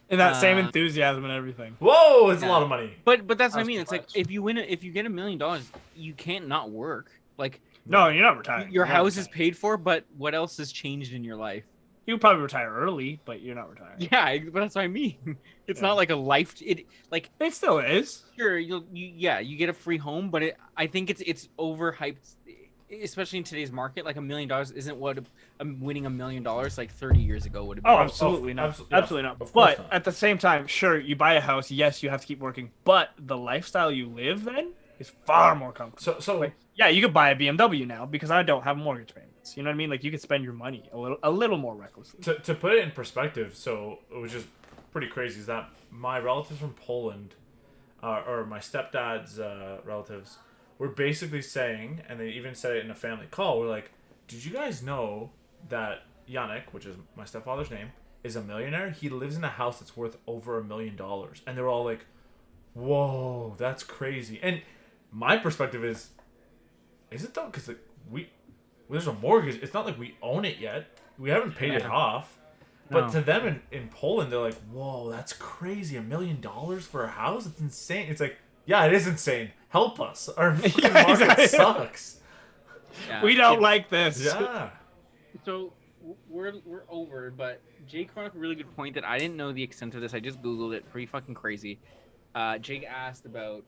And that same Uh, enthusiasm and everything. Whoa, it's a Yeah. lot of money. But that's what I That's mean. too It's like much. if you get $1 million, you can't not work. Like No, you're not retiring. your You're not house is retiring. paid for, but what else has changed in your life? You probably retire early, but you're not retiring. Yeah, but that's what I mean. It's Yeah. not like a life. Like It still is. sure you get a free home, but I think it's overhyped. especially in today's market, like $1 million isn't what winning $1 million like 30 years ago would have been. Oh, absolutely not. Absolutely not. But at the same time, sure, you buy a house. Yes, you have to keep working, but the lifestyle you live then is far more comfortable. So like, yeah, you could buy a BMW now because I don't have mortgage payments. You know what I mean? Like you could spend your money a little more recklessly. To put it in perspective, so it was just pretty crazy. Is that my relatives from Poland, or my stepdad's relatives, were basically saying, and they even said it in a family call. We're like, did you guys know that Yannick, which is my stepfather's name, is a millionaire? He lives in a house that's worth over $1 million, and they're all like, whoa, that's crazy. And my perspective is it though? Because there's a mortgage. It's not like we own it yet. We haven't paid it off. But to them in Poland, they're like, whoa, that's crazy. $1 million for a house? It's insane. It's like, yeah, it is insane. Help us. Our fucking market sucks. Yeah. We don't like this. Yeah. So we're over, but Jake brought up a really good point that I didn't know the extent of this. I just Googled it. Pretty fucking crazy. Jake asked about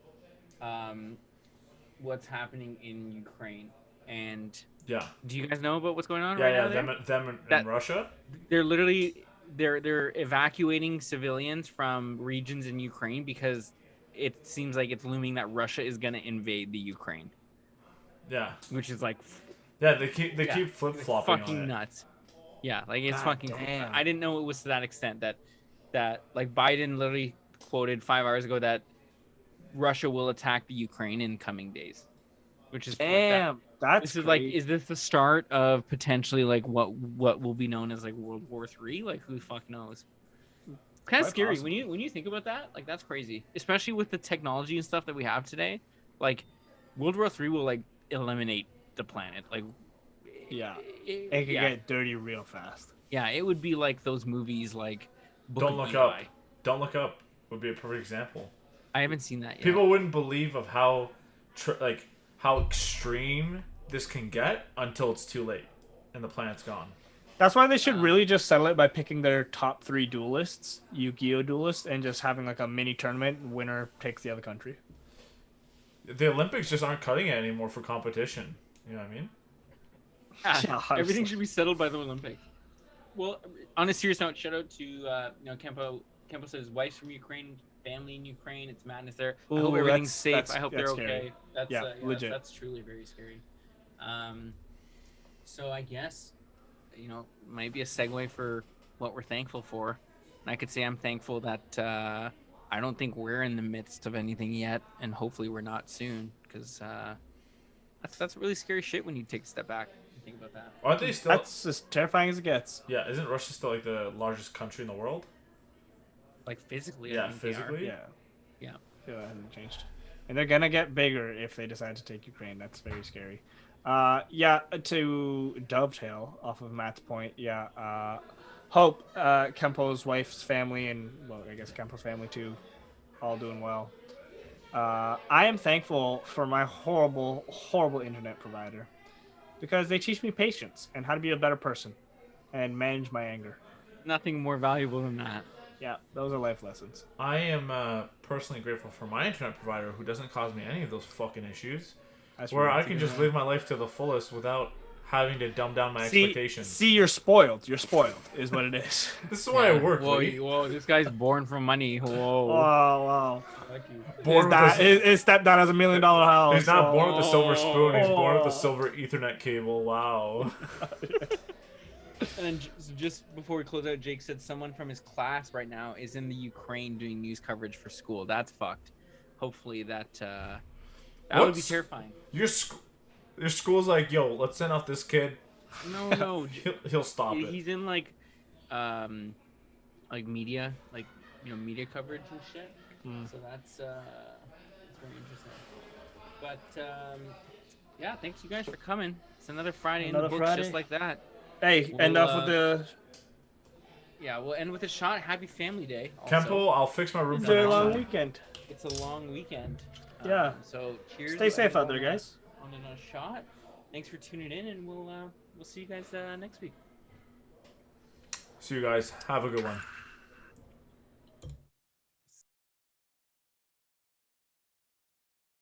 what's happening in Ukraine, and Yeah. do you guys know about what's going on Yeah, right yeah. now? Them in Russia? They're literally they're evacuating civilians from regions in Ukraine because it seems like it's looming that Russia is gonna invade the Ukraine. Yeah. Which is like, yeah, they keep flip flopping. Fucking on it. nuts. Yeah, like it's God fucking. damn. I didn't know it was to that extent that like Biden literally quoted 5 hours ago that Russia will attack the Ukraine in coming days, which is Damn. That's this is like, is this the start of potentially like what will be known as like World War III? Like who the fuck knows? Kind of Quite scary possible. when you think about that. Like that's crazy, especially with the technology and stuff that we have today. Like World War III will like eliminate the planet. Like Yeah. It could get dirty real fast. Yeah, it would be like those movies like Book Don't of Look Eli. Up. Don't Look Up would be a perfect example. I haven't seen that yet. People wouldn't believe of how extreme this can get until it's too late and the planet's gone. That's why they should really just settle it by picking their top 3 duelists, Yu-Gi-Oh duelists, and just having like a mini tournament. Winner takes the other country. The Olympics just aren't cutting it anymore for competition. You know what I mean? Yeah, Yeah, everything should be settled by the Olympics. Well, on a serious note, shout out to Kempo. Kempo says his wife's from Ukraine, family in Ukraine. It's madness there. I hope Ooh, everything's safe. that's- I hope that's they're scary. okay. That's Yeah, legit. That's truly very scary. So I guess might be a segue for what we're thankful for. And I could say I'm thankful that I don't think we're in the midst of anything yet, and hopefully we're not soon, because that's really scary shit when you take a step back and think about that. Aren't they still? That's as terrifying as it gets. Yeah, isn't Russia still like the largest country in the world? Like physically, Yeah, I think they are. physically. Yeah. Yeah. Yeah, that hasn't changed. And they're gonna get bigger if they decide to take Ukraine. That's very scary. To dovetail off of Matt's point, hope Kempo's wife's family and, well, I guess Kempo's family too, all doing well. I am thankful for my horrible, horrible internet provider because they teach me patience and how to be a better person and manage my anger. Nothing more valuable than that. Yeah, those are life lessons. I am personally grateful for my internet provider who doesn't cause me any of those fucking issues. That's Where really I can just live my life to the fullest without having to dumb down my expectations. See, you're spoiled. You're spoiled, is what it is. This is why I work. Whoa, Lee. whoa, this guy's born from money. Whoa. Oh, wow. Fuck you. Born with a- His stepdad has $1 million house. He's not born with a silver spoon. He's born with Oh. a silver Ethernet cable. Wow. And then just before we close out, Jake said someone from his class right now is in the Ukraine doing news coverage for school. That's fucked. Hopefully that would be What's- terrifying. Your school's like, yo, let's send off this kid. No. He'll stop it. He's in like media, media coverage and shit. So that's very interesting. But yeah, thanks you guys for coming. It's another Friday in the Another books, Friday. just like that. Hey, end We'll, off with the Yeah, we'll end with a shot. Happy Family Day. Also. Kempo, I'll fix my room for very next long time. weekend. It's a long weekend. Yeah. So cheers. Stay safe out everyone there, guys. On another shot. Thanks for tuning in, and we'll see you guys next week. See you guys. Have a good one.